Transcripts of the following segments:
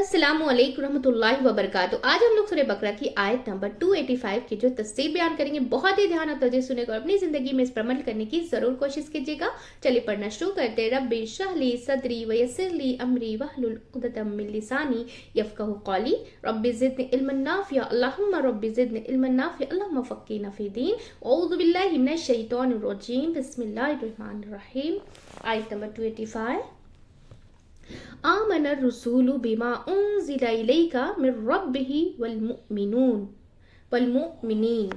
अस्सलाम वालेकुम रहमतुल्लाहि व बरकातहू। आज हम लोग सूरह बकरा की आयत नंबर 285 की जो तफसीर बयान करेंगे। बहुत ही ध्यान और तवज्जो सुनेगा और अपनी जिंदगी में इस पर अमल करने की जरूर कोशिश कीजिएगा। चलिए पढ़ना शुरू करते हैं। रब्बि इश्रह ली सदरी व यस्सिर ली अमरी वहलुल उक़दतम मिन लिसानी यफ़क़हू क़ौली रब्बि ज़िदनी इल्मन नाफ़िअ अल्लाहुम्मा रब्बि ज़िदनी इल्मन नाफ़िअ अल्लाहुम्मा फ़क़्क़िहना फ़िद्दीन औज़ु बिल्लाहि मिनश शैतानिर रजीम बिस्मिल्लाहिर रहमानिर रहीम। आयत नंबर 285। आमन रसूलु बिमा उन्ज़िला इलैका मिर रब्बिही वल मुमिनीन।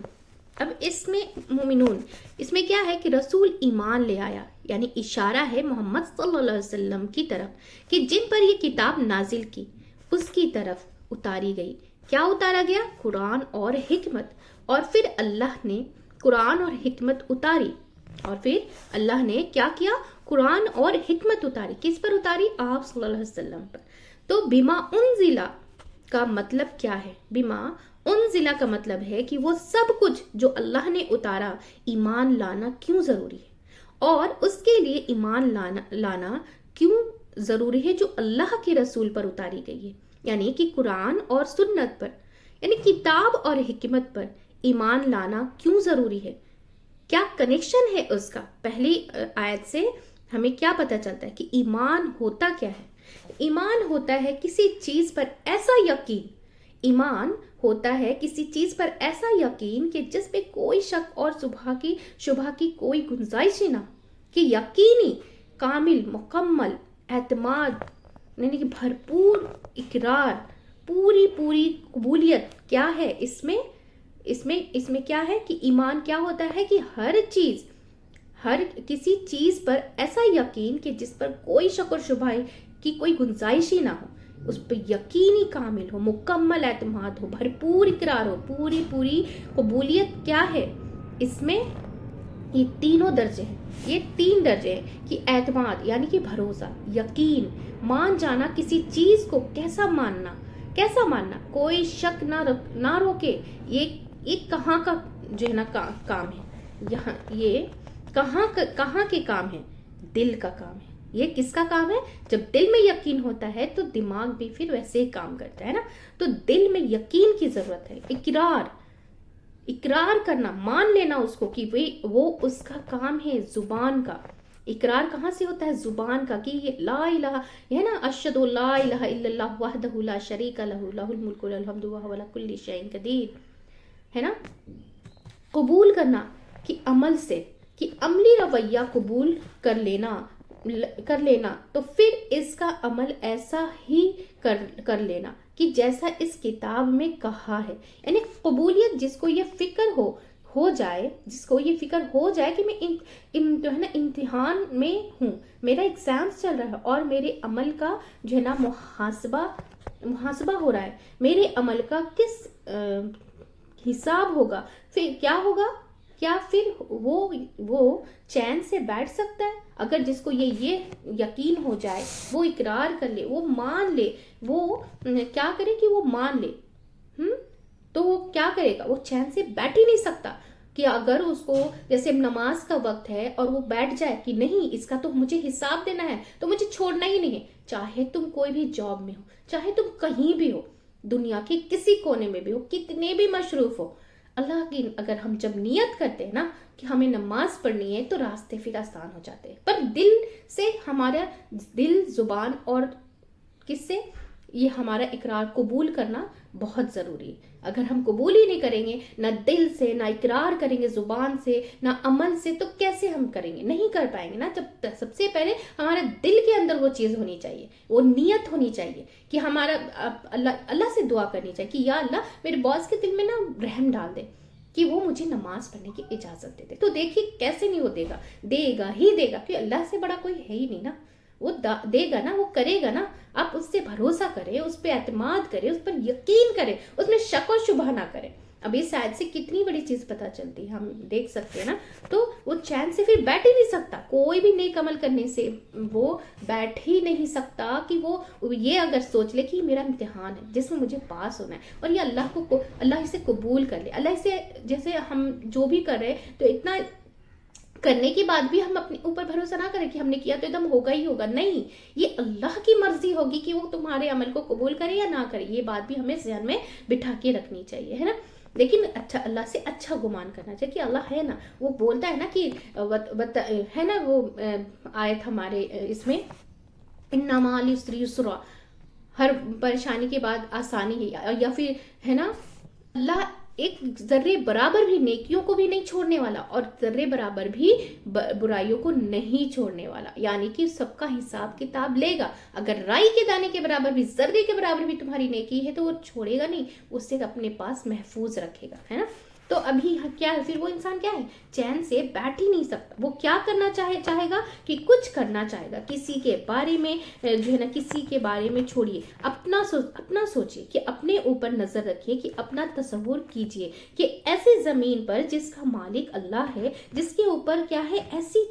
अब इसमें मुमिनून, इसमें क्या है कि रसूल ईमान ले आया, यानी इशारा है मोहम्मद सल्लल्लाहु अलैहि वसल्लम की तरफ कि जिन पर ये किताब नाजिल की उसकी तरफ उतारी गई। क्या उतारा गया? कुरान और हिकमत। और फिर अल्लाह ने कुरान और हिकमत उतारी और फिर अल्लाह ने क्या किया? कुरान और हिकमत उतारी। किस पर उतारी? आप सल्लल्लाहु अलैहि वसल्लम पर। तो बिमा उन्जिला का मतलब क्या है? बिमा उन्जिला का मतलब है कि वो सब कुछ जो अल्लाह ने उतारा, ईमान लाना क्यों जरूरी है और उसके लिए ईमान लाना क्यों जरूरी है जो अल्लाह के रसूल पर उतारी गई है, यानी कि कुरान और सुन्नत पर, यानी किताब और हिकमत पर ईमान लाना क्यों जरूरी है। क्या कनेक्शन है उसका? पहली आयत से हमें क्या पता चलता है कि ईमान होता क्या है? ईमान होता है किसी चीज पर ऐसा यकीन, ईमान होता है किसी चीज पर ऐसा यकीन कि जिसपे कोई शक और शुबहा की कोई गुंजाइश ही ना, कि यकीनी कामिल मुकम्मल एतमाद, यानी कि भरपूर इकरार, पूरी कबूलियत। क्या है इसमें क्या है कि ईमान क्या होता है कि हर किसी चीज पर ऐसा यकीन कि जिस पर कोई शक और शुबहा की कोई गुंजाइश ही ना हो, उस पर यकीनी कामिल हो, मुकम्मल एतमाद हो, भरपूर इकरार हो, पूरी कबूलियत। क्या है इसमें? ये तीनों दर्जे हैं, ये 3 दर्जे हैं कि एतमाद यानी कि भरोसा, यकीन, मान जाना किसी चीज को, कैसा मानना, कोई शक ना रोके। ये कहाँ का जो है ना काम है, यहाँ ये कहाँ के काम है? दिल का काम है। ये किसका काम है? जब दिल में यकीन होता है तो दिमाग भी फिर वैसे ही काम करता है ना। तो दिल में यकीन की जरूरत है, इकरार करना, मान लेना उसको कि वो उसका काम है। जुबान का इकरार कहाँ से होता है? जुबान का, कि ये ला इलाहा है ना, अशहदु ला इलाहा इल्लल्लाह वहदहु ला शरीका लहु लहुल मुल्कु वल हम्दु वहुवा अला कुल्ली शैइन कदीर, है ना। कबूल करना कि अमल से, कि अमली रवैया कबूल कर लेना तो फिर इसका अमल ऐसा ही कर लेना कि जैसा इस किताब में कहा है। यानी कबूलियत जिसको ये फिक्र हो जाए कि मैं जो है ना इम्तिहान में हूँ, मेरा एग्जाम चल रहा है और मेरे अमल का जो है ना मुहासबा हो रहा है, मेरे अमल का किस हिसाब होगा, फिर क्या होगा? क्या फिर वो चैन से बैठ सकता है? अगर जिसको ये यकीन हो जाए, वो इकरार कर ले, वो मान ले, वो क्या करे कि वो मान ले, तो वो क्या करेगा? वो चैन से बैठ ही नहीं सकता। कि अगर उसको जैसे नमाज का वक्त है और वो बैठ जाए कि नहीं, इसका तो मुझे हिसाब देना है, तो मुझे छोड़ना ही नहीं है। चाहे तुम कोई भी जॉब में हो, चाहे तुम कहीं भी हो, दुनिया के किसी कोने में भी हो, कितने भी मशरूफ हो, अल्लाह की अगर हम जब नियत करते हैं ना कि हमें नमाज पढ़नी है, तो रास्ते फिर आसान हो जाते हैं। पर दिल से, हमारा दिल, जुबान और किससे, ये हमारा इकरार कबूल करना बहुत ज़रूरी है। अगर हम कबूल ही नहीं करेंगे, ना दिल से, ना इकरार करेंगे जुबान से, ना अमल से, तो कैसे हम करेंगे? नहीं कर पाएंगे ना। जब सबसे पहले हमारे दिल के अंदर वो चीज़ होनी चाहिए, वो नियत होनी चाहिए कि हमारा अल्लाह से दुआ करनी चाहिए कि या अल्लाह मेरे बॉस के दिल में ना रहम डाल दे कि वो मुझे नमाज पढ़ने की इजाज़त दे दे। तो देखिए कैसे नहीं, वो देगा ही देगा, कि अल्लाह से बड़ा कोई है ही नहीं ना। वो देगा ना, वो करेगा ना। आप उससे भरोसा करें, उस पर एतमाद करें, उस पर यकीन करें, उसमें शक और शुबहा ना करें। अब इस आयत से कितनी बड़ी चीज पता चलती है, हम देख सकते हैं ना। तो वो चैन से फिर बैठ ही नहीं सकता, कोई भी नेक अमल करने से वो बैठ ही नहीं सकता कि वो ये अगर सोच ले कि मेरा इम्तिहान है जिसमें मुझे पास होना है, और ये अल्लाह इसे कबूल कर ले। अल्लाह इसे, जैसे हम जो भी कर रहे हैं तो इतना करने के बाद भी हम अपने ऊपर भरोसा ना करें कि हमने किया तो एकदम होगा ही होगा, नहीं, ये अल्लाह की मर्जी होगी कि वो तुम्हारे अमल को कबूल करे या ना करे। ये बात भी हमें ज़हन में बिठा के रखनी चाहिए, है ना। लेकिन अच्छा, अल्लाह से अच्छा गुमान करना चाहिए कि अल्लाह है ना, वो बोलता है ना कि है ना वो आयत हमारे इसमें, इन्ना माल युस्री युस्रा, हर परेशानी के बाद आसानी है, या फिर है ना अल्लाह एक जर्रे बराबर भी नेकियों को भी नहीं छोड़ने वाला और जर्रे बराबर भी बुराइयों को नहीं छोड़ने वाला, यानी कि सबका हिसाब किताब लेगा। अगर राई के दाने के बराबर भी, जर्रे के बराबर भी तुम्हारी नेकी है तो वो छोड़ेगा नहीं, उससे अपने पास महफूज रखेगा, है ना। तो अभी क्या है, फिर वो इंसान क्या है, चैन से बैठ ही नहीं सकता। वो क्या करना चाहेगा कि कुछ करना चाहेगा, किसी के बारे में जो है ना, किसी के बारे में छोड़िए, अपना सोचिए कि अपने ऊपर नजर रखिए, कि अपना तसव्वुर कीजिए कि ऐसी जमीन पर जिसका मालिक अल्लाह है, जिसके ऊपर क्या है, ऐसी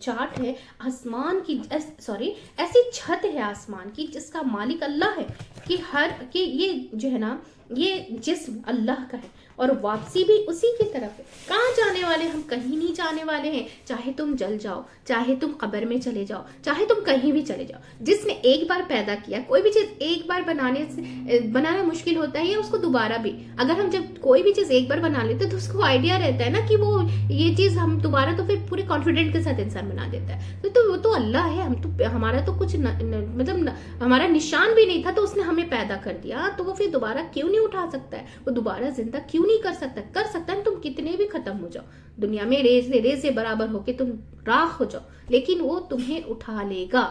चाट है आसमान की, ऐसी छत है आसमान की जिसका मालिक अल्लाह है, कि ये जो है ना, ये जिस्म अल्लाह का है और वापसी भी उसी की तरफ है। कहाँ जाने वाले, हम कहीं नहीं जाने वाले हैं। चाहे तुम जल जाओ, चाहे तुम कब्र में चले जाओ, चाहे तुम कहीं भी चले जाओ, जिसने एक बार पैदा किया, कोई भी चीज एक बार बनाना मुश्किल होता है, या उसको दोबारा भी, अगर हम जब कोई भी चीज एक बार बना लेते तो उसको आइडिया रहता है ना कि वो ये चीज हम दोबारा, तो फिर पूरे कॉन्फिडेंट के साथ इंसान बना देता है। तो वो तो अल्लाह है, हम तो हमारा तो कुछ मतलब हमारा निशान भी नहीं था, तो उसने हमें पैदा कर दिया, तो वो फिर दोबारा क्यों नहीं उठा सकता है, वो दोबारा जिंदा क्यों नहीं कर सकता है। तुम कितने भी खत्म हो जाओ दुनिया में, रेसे बराबर होके तुम राख हो जाओ, लेकिन वो तुम्हें उठा लेगा,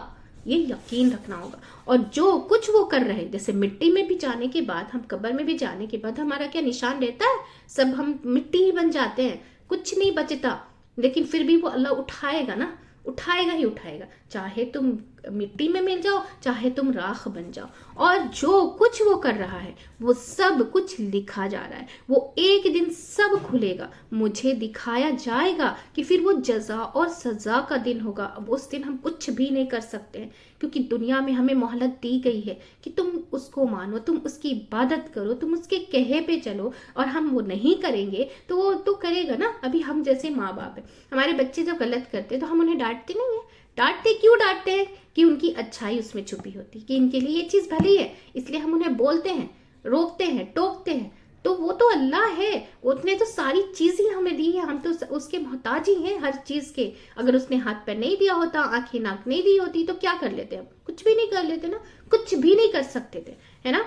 ये यकीन रखना होगा। और जो कुछ वो कर रहे हैं, जैसे मिट्टी में भी जाने के बाद, हम कब्र में भी जाने के बाद हमारा क्या निशान रहता है, सब हम मिट्टी ही बन जाते हैं, कुछ नहीं बचता, लेकिन फिर भी वो अल्लाह उठाएगा ना, उठाएगा ही उठाएगा, चाहे तुम मिट्टी में मिल जाओ, चाहे तुम राख बन जाओ। और जो कुछ वो कर रहा है वो सब कुछ लिखा जा रहा है, वो एक दिन सब खुलेगा, मुझे दिखाया जाएगा कि फिर वो जजा और सजा का दिन होगा। अब उस दिन हम कुछ भी नहीं कर सकते हैं, क्योंकि दुनिया में हमें मोहलत दी गई है कि तुम उसको मानो, तुम उसकी इबादत करो, तुम उसके कहे पे चलो, और हम वो नहीं करेंगे तो वो तो करेगा ना। अभी हम जैसे माँ बाप है, हमारे बच्चे जब गलत करते तो हम उन्हें डांटते नहीं है, डांटते क्यों डांटते हैं, कि उनकी अच्छाई उसमें छुपी होती, कि इनके लिए ये चीज भली है, इसलिए हम उन्हें बोलते हैं, रोकते हैं, टोकते हैं। तो वो तो अल्लाह है, उसने तो सारी चीजें हमें दी है, हम तो उसके मोहताज ही हैं हर चीज के। अगर उसने हाथ पैर नहीं दिया होता, आंखें नाक नहीं दी होती, तो क्या कर लेते हम, कुछ भी नहीं कर लेते ना, कुछ भी नहीं कर सकते थे, है ना।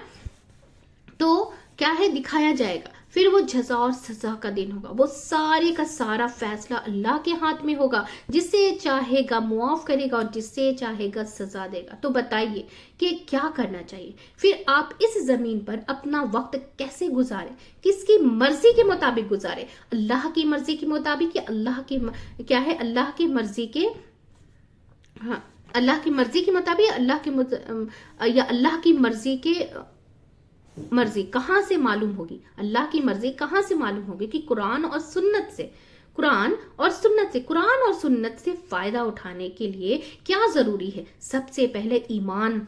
तो क्या है, दिखाया जाएगा, फिर वो जजा और सजा का दिन होगा, वो सारे का सारा फैसला अल्लाह के हाथ में होगा, जिसे चाहेगा मुआफ करेगा और जिसे चाहेगा सजा देगा। तो बताइए कि क्या करना चाहिए, फिर आप इस जमीन पर अपना वक्त कैसे गुजारे, किसकी मर्जी के मुताबिक गुजारे, अल्लाह की मर्जी के मुताबिक, या अल्लाह की क्या है, अल्लाह की मर्जी के, हाँ, अल्लाह की मर्जी के मुताबिक, या अल्लाह की मर्जी के, मर्जी कहां से मालूम होगी, अल्लाह की मर्जी कहां से मालूम होगी, कि कुरान और सुन्नत से फायदा उठाने के लिए क्या जरूरी है, सबसे पहले ईमान,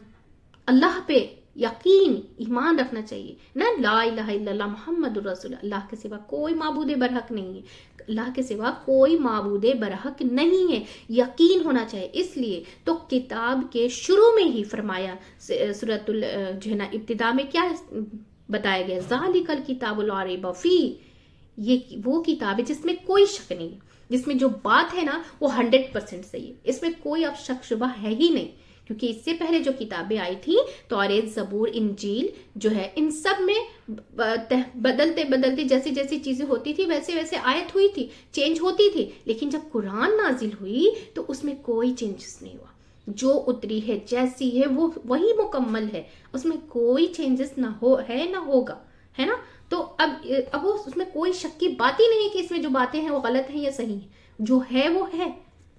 अल्लाह पे यकीन, ईमान रखना चाहिए ना, ला इलाहा इल्लल्लाह मुहम्मदुर रसूलुल्लाह, अल्लाह के सिवा कोई माबूदे बरहक नहीं है, अल्लाह के सिवा कोई माबूदे बरहक नहीं है, यकीन होना चाहिए। इसलिए तो किताब के शुरू में ही फरमाया, सूरतुल जो है ना, इब्तिदा में क्या बताया गया, ज़ालिकल किताबुल ला रैब फीह, ये वो किताब है जिसमें कोई शक नहीं है, जिसमें जो बात है ना वो 100% सही है, इसमें कोई अब शक शुबा है ही नहीं। क्योंकि इससे पहले जो किताबें आई थी, तौरेत, ज़बूर, इंजील जो है, इन सब में बदलते बदलते जैसी जैसी चीजें होती थी वैसे वैसे आयत हुई थी, चेंज होती थी, लेकिन जब कुरान नाजिल हुई तो उसमें कोई चेंजेस नहीं हुआ, जो उतरी है जैसी है वो वही मुकम्मल है, उसमें कोई चेंजेस ना हो है ना होगा, है ना। तो अब वो उसमें कोई शक की बात ही नहीं है कि इसमें जो बातें हैं वो गलत है या सही है, जो है वो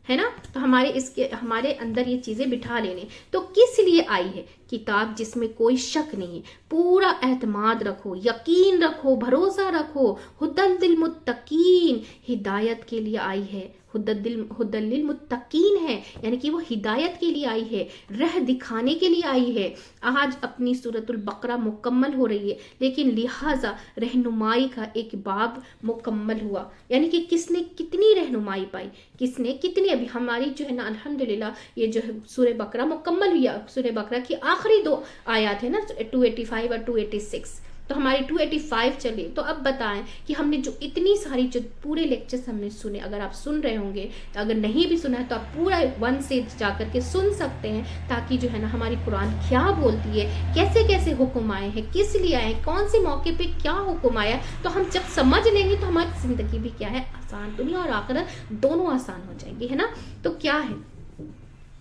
है ना। तो हमारे अंदर ये चीजें बिठा लेने, तो किस लिए आई है किताब जिसमें कोई शक नहीं है, पूरा एतमाद रखो, यकीन रखो, भरोसा रखो, हुदल लिल मुत्तकीन, हिदायत के लिए आई है, हुदल लिलमुत्तकीन है, यानी कि वो हिदायत के लिए आई है, राह दिखाने के लिए आई है। आज अपनी सूरतुल बकरा मुकम्मल हो रही है, लेकिन लिहाजा रहनुमाई का एक बाब मुकम्मल हुआ, यानी कि किसने कितनी रहनुमाई पाई, किसने कितनी। अभी हमारी जो है ना अल्हम्दुलिल्लाह ये जो है सूरह बकरा मुकम्मल हुई। सूरह बकरा की आखिरी 2 आयत है ना 285 और 286, तो हमारी 285 चली। तो अब बताएं कि हमने जो इतनी सारी जो पूरे लेक्चर्स हमने सुने, अगर आप सुन रहे होंगे, अगर नहीं भी सुना है तो आप पूरा 1 से जाकर के सुन सकते हैं, ताकि जो है ना हमारी कुरान क्या बोलती है, कैसे कैसे हुक्म आए हैं, किस लिए आए हैं, कौन से मौके पे क्या हुक्म आया, तो हम जब समझ लेंगे तो हमारी जिंदगी भी क्या है आसान, दुनिया और आखिरत दोनों आसान हो जाएंगी, है ना। तो क्या है,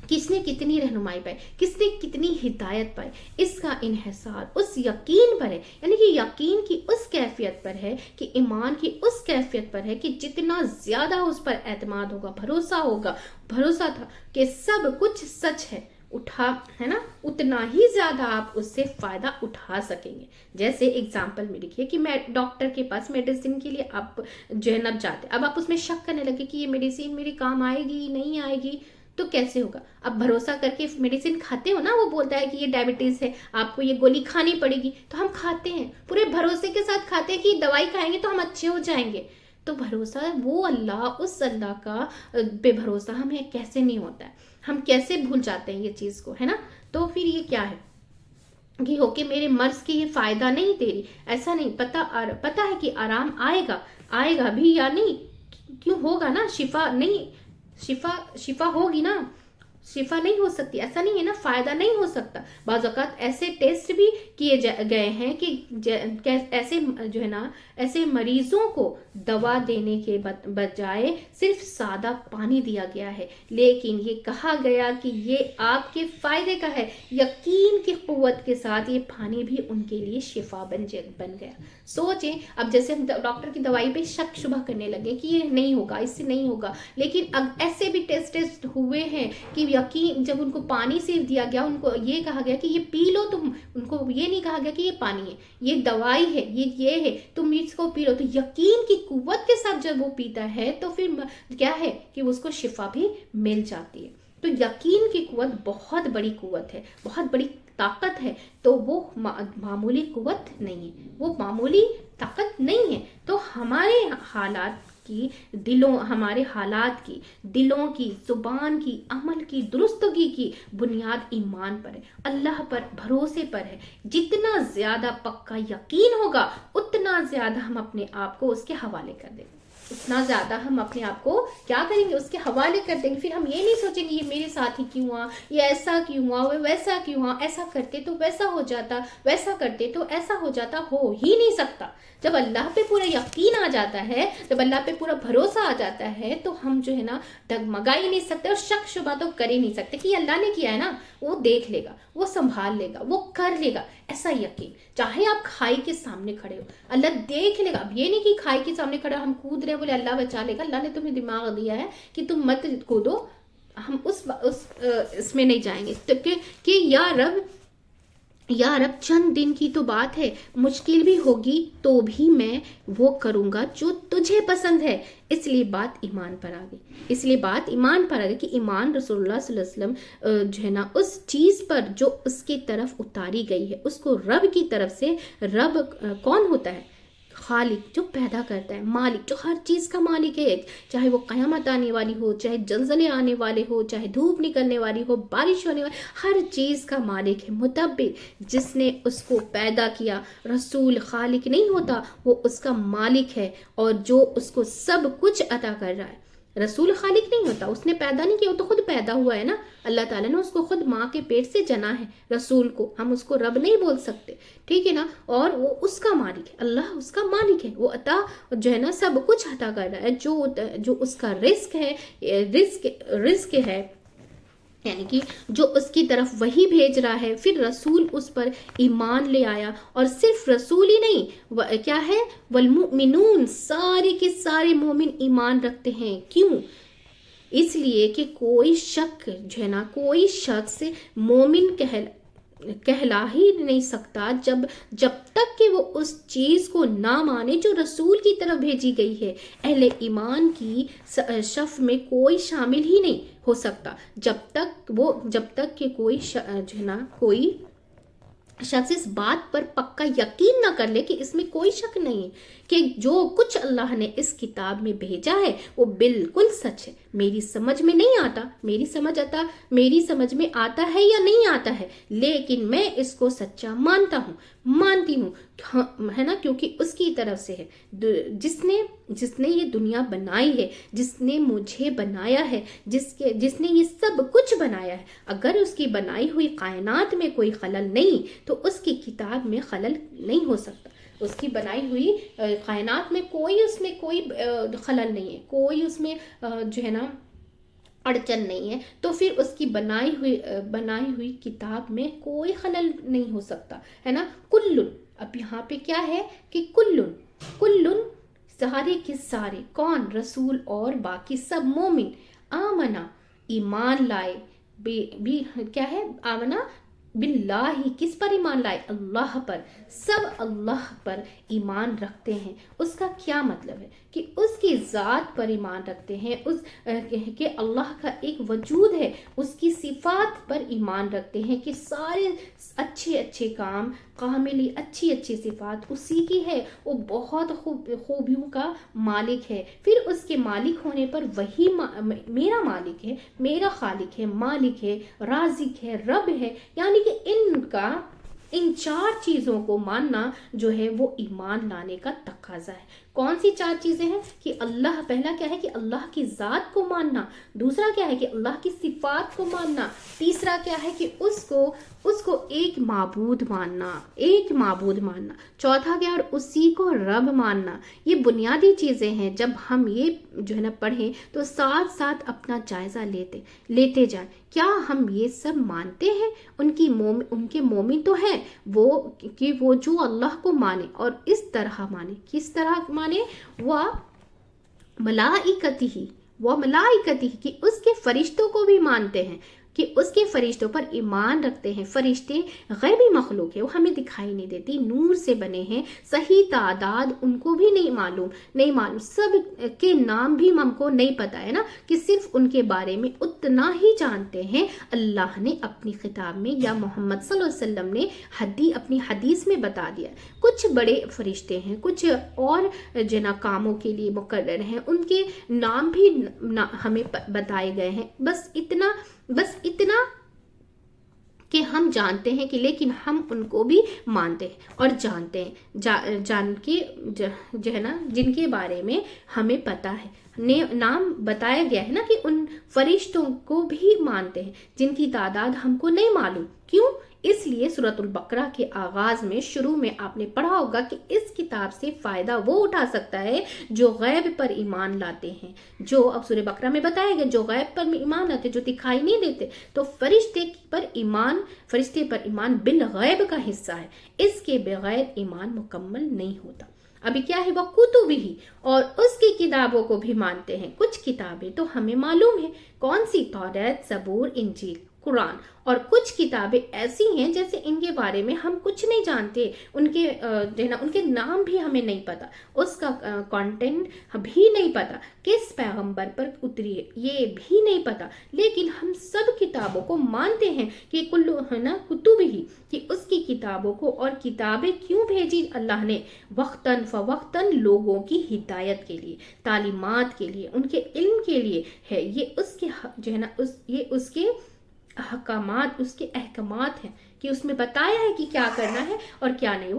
किसने कितनी रहनुमाई पाई, किसने कितनी हिदायत पाई, इसका इन्हिसार उस यकीन पर है, यानी कि यकीन की उस कैफियत पर है, कि ईमान की उस कैफियत पर है कि जितना ज्यादा उस पर एतमाद होगा, भरोसा था कि सब कुछ सच है, है ना, उतना ही ज्यादा आप उससे फायदा उठा सकेंगे। जैसे एग्जाम्पल में लिखिए कि मैं डॉक्टर के पास मेडिसिन के लिए आप जो है ना जाते, अब आप उसमें शक करने लगे कि ये मेडिसिन मेरे काम आएगी नहीं आएगी, तो कैसे होगा। अब भरोसा करके मेडिसिन खाते हो ना, वो बोलता है कि ये डायबिटीज है, आपको ये गोली खानी पड़ेगी, तो हम खाते हैं, पूरे भरोसे के साथ खाते हैं कि दवाई खाएंगे तो हम अच्छे हो जाएंगे। तो भरोसा वो अल्लाह, उस अल्लाह का पे भरोसा हमें कैसे नहीं होता है, हम कैसे भूल जाते हैं ये चीज को, है ना। तो फिर ये क्या है कि होके मेरे मर्ज की ये फायदा नहीं दे रही, ऐसा नहीं, पता है कि आराम आएगा भी या नहीं, क्यों होगा ना, शिफा होगी ना, शिफा नहीं हो सकती, ऐसा नहीं है ना, फायदा नहीं हो सकता। बाज़ औक़ात ऐसे टेस्ट भी किए गए हैं कि ऐसे जो है ना, ऐसे मरीजों को दवा देने के बजाय सिर्फ सादा पानी दिया गया है, लेकिन ये कहा गया कि ये आपके फायदे का है, यकीन की कुव्वत के साथ ये पानी भी उनके लिए शिफा बन गया। सोचें, अब जैसे हम डॉक्टर की दवाई पे शक शुबा करने लगे कि ये नहीं होगा, इससे नहीं होगा, लेकिन अब ऐसे भी टेस्ट हुए हैं कि यकीन, जब उनको पानी सिर्फ दिया गया, उनको ये कहा गया कि ये पी लो तुम, उनको ये नहीं कहा गया कि ये पानी है, ये दवाई है, ये है, तुम इसको पी लो, तो यकीन की कुव्वत के साथ जब वो पीता है तो फिर क्या है कि उसको शिफा भी मिल जाती है। तो यकीन की कुव्वत बहुत बड़ी कुव्वत है, बहुत बड़ी ताकत है, तो वो मामूली कुव्वत नहीं है, वो मामूली ताकत नहीं है। तो हमारे हालात की, हमारे हालात की, दिलों की, जुबान की, अमल की दुरुस्तगी की बुनियाद ईमान पर है, अल्लाह पर भरोसे पर है। जितना ज्यादा पक्का यकीन होगा, उतना ज्यादा हम अपने आप को उसके हवाले कर देंगे, उतना ज्यादा हम अपने आप को क्या करेंगे, उसके हवाले कर देंगे। फिर हम ये नहीं सोचेंगे ये मेरे साथ ही क्यों हुआ, ये ऐसा क्यों हुआ, वो वैसा क्यों हुआ, ऐसा करते तो वैसा हो जाता, वैसा करते तो ऐसा हो जाता, हो ही नहीं सकता। जब अल्लाह पे पूरा यकीन आ जाता है, जब अल्लाह पे पूरा भरोसा आ जाता है, तो हम जो है ना डगमगा ही नहीं सकते और शक शुबा तो कर ही नहीं सकते कि अल्लाह ने किया है ना, वो देख लेगा, वो संभाल लेगा, वो कर लेगा। ऐसा यकीन, चाहे आप खाई के सामने खड़े हो, अल्लाह देख लेगा। अब ये नहीं कि खाई के सामने खड़े हम कूद रहे बोले अल्लाह बचा लेगा, अल्लाह ने तुम्हें दिमाग दिया है कि तुम मत कूदो, हम इसमें नहीं जाएंगे। तो कि या रब चंद दिन की तो बात है, मुश्किल भी होगी तो भी मैं वो करूंगा जो तुझे पसंद है। इसलिए बात ईमान पर आ गई, कि ईमान रसूलुल्लाह सल्लल्लाहु अलैहि वसल्लम जो है ना उस चीज पर जो उसकी तरफ उतारी गई है, उसको रब की तरफ से, रब कौन होता है, खालिक जो पैदा करता है, मालिक जो हर चीज का मालिक है, चाहे वो कयामत आने वाली हो, चाहे जलजले आने वाले हो, चाहे धूप निकलने वाली हो, बारिश होने वाली, हर चीज का मालिक है, मुदब्बिर, जिसने उसको पैदा किया। रसूल खालिक नहीं होता, वो उसका मालिक है, और जो उसको सब कुछ अता कर रहा है। रसूल खालिक नहीं होता, उसने पैदा नहीं किया, वो तो खुद पैदा हुआ है ना, अल्लाह ताला ने उसको खुद माँ के पेट से जना है। रसूल को हम उसको रब नहीं बोल सकते, ठीक है ना, और वो उसका मालिक है, अल्लाह उसका मालिक है, वो अता जो है ना सब कुछ अता कर रहा है, जो उसका रिस्क है, यानी कि जो उसकी तरफ वही भेज रहा है। फिर रसूल उस पर ईमान ले आया, और सिर्फ रसूल ही नहीं, क्या है, वल्मुमिनून, सारे के सारे मोमिन ईमान रखते हैं। क्यों? इसलिए कि कोई शक जो है ना, कोई शख्स मोमिन کہلا ہی نہیں سکتا جب تک کہ وہ اس چیز کو نہ مانے جو رسول کی طرف بھیجی گئی ہے۔ اہل ایمان کی صف میں کوئی شامل ہی نہیں ہو سکتا جب تک کہ کوئی شخص اس بات پر پکا یقین نہ کر لے کہ اس میں کوئی شک نہیں ہے کہ جو کچھ اللہ نے اس کتاب میں بھیجا ہے وہ بالکل سچ ہے۔ میری سمجھ میں نہیں آتا، میری سمجھ میں آتا ہے یا نہیں آتا ہے، لیکن میں اس کو سچا مانتی ہوں ہے نا، کیونکہ اس کی طرف سے ہے، جس نے یہ دنیا بنائی ہے، جس نے مجھے بنایا ہے، جس نے یہ سب کچھ بنایا ہے۔ اگر اس کی بنائی ہوئی کائنات میں کوئی خلل نہیں تو اس کی کتاب میں خلل نہیں ہو سکتا۔ اس کی بنائی ہوئی کائنات میں اس میں کوئی خلل نہیں ہے، کوئی اس میں اڑچن نہیں ہے، تو پھر اس کی بنائی ہوئی کتاب میں کوئی خلل نہیں ہو سکتا، ہے نا۔ کلن، اب یہاں پہ کیا ہے کہ کلن سارے کے سارے، کون؟ رسول اور باقی سب مومن، آمنا ایمان لائے، بھی کیا ہے؟ آمنا باللہ، کس پر ایمان لائے؟ اللہ پر، سب اللہ پر ایمان رکھتے ہیں۔ اس کا کیا مطلب ہے کہ اس کی ذات پر ایمان رکھتے ہیں، کہ اللہ کا ایک وجود ہے، اس کی صفات پر ایمان رکھتے ہیں کہ سارے اچھے کام، کاملی اچھی صفات اسی کی ہے، وہ بہت خوبیوں کا مالک ہے۔ پھر اس کے مالک ہونے پر وہی میرا مالک ہے، میرا خالق ہے، مالک ہے، رازق ہے، رب ہے، یعنی کہ ان 4 چیزوں کو ماننا جو ہے وہ ایمان لانے کا تقاضا ہے۔ کون سی 4 چیزیں ہیں کہ پہلا کیا ہے کہ اللہ کی ذات کو ماننا، دوسرا کیا ہے کہ اللہ کی صفات کو ماننا، تیسرا کیا ہے کہ اس کو ایک معبود ماننا، چوتھا کیا اور اسی کو رب ماننا۔ یہ بنیادی چیزیں ہیں، جب ہم یہ پڑھیں تو ساتھ اپنا جائزہ لیتے جائیں، کیا ہم یہ سب مانتے ہیں؟ ان کے مومن تو ہیں وہ جو اللہ کو مانے اور اس طرح مانے، کس طرح مانے؟ وہ ملائکتہ کہ اس کے فرشتوں کو بھی مانتے ہیں، کہ اس کے فرشتوں پر ایمان رکھتے ہیں۔ فرشتے غیبی مخلوق ہے، وہ ہمیں دکھائی نہیں دیتی، نور سے بنے ہیں، صحیح تعداد ان کو بھی نہیں معلوم، سب کے نام بھی ہم کو نہیں پتا ہے نا، کہ صرف ان کے بارے میں اتنا ہی جانتے ہیں۔ اللہ نے اپنی خطاب میں یا محمد صلی اللہ علیہ وسلم نے اپنی حدیث میں بتا دیا۔ کچھ بڑے فرشتے ہیں، کچھ اور کاموں کے لیے مقرر ہیں، ان کے نام بھی ہمیں بتائے گئے ہیں۔ بس اتنا کہ ہم جانتے ہیں، کہ لیکن ہم ان کو بھی مانتے ہیں اور جانتے ہیں، جان کے جن کے بارے میں ہمیں پتا ہے، نام بتایا گیا ہے نا، کہ ان فرشتوں کو بھی مانتے ہیں جن کی تعداد ہم کو نہیں معلوم۔ کیوں؟ اس لیے سورۃ البقرہ کے آغاز میں شروع میں آپ نے پڑھا ہوگا کہ اس کتاب سے فائدہ وہ اٹھا سکتا ہے جو غیب پر ایمان لاتے ہیں، جو اب سورہ بقرہ میں بتایا گیا، جو غیب پر ایمان لاتے، جو دکھائی نہیں دیتے، تو فرشتے پر ایمان بالغیب کا حصہ ہے، اس کے بغیر ایمان مکمل نہیں ہوتا۔ ابھی کیا ہے؟ وہ کتب ہی، اور اس کی کتابوں کو بھی مانتے ہیں۔ کچھ کتابیں تو ہمیں معلوم ہیں، کون سی؟ توریت، زبور، انجیل، قرآن، اور کچھ کتابیں ایسی ہیں جیسے ان کے بارے میں ہم کچھ نہیں جانتے، ان کے نام بھی ہمیں نہیں پتا، اس کا کانٹینٹ بھی نہیں پتا، کس پیغمبر پر اتری ہے یہ بھی نہیں پتا، لیکن ہم سب کتابوں کو مانتے ہیں کہ کتب ہی، کہ اس کی کتابوں کو، اور کتابیں کیوں بھیجی اللہ نے؟ وقتاً فوقتاً لوگوں کی ہدایت کے لیے، تعلیمات کے لیے، ان کے علم کے لیے ہے۔ یہ اس کے احکامات، اس کے احکامات ہیں کہ اس میں بتایا ہے کہ کیا کرنا ہے اور کیا نہیں۔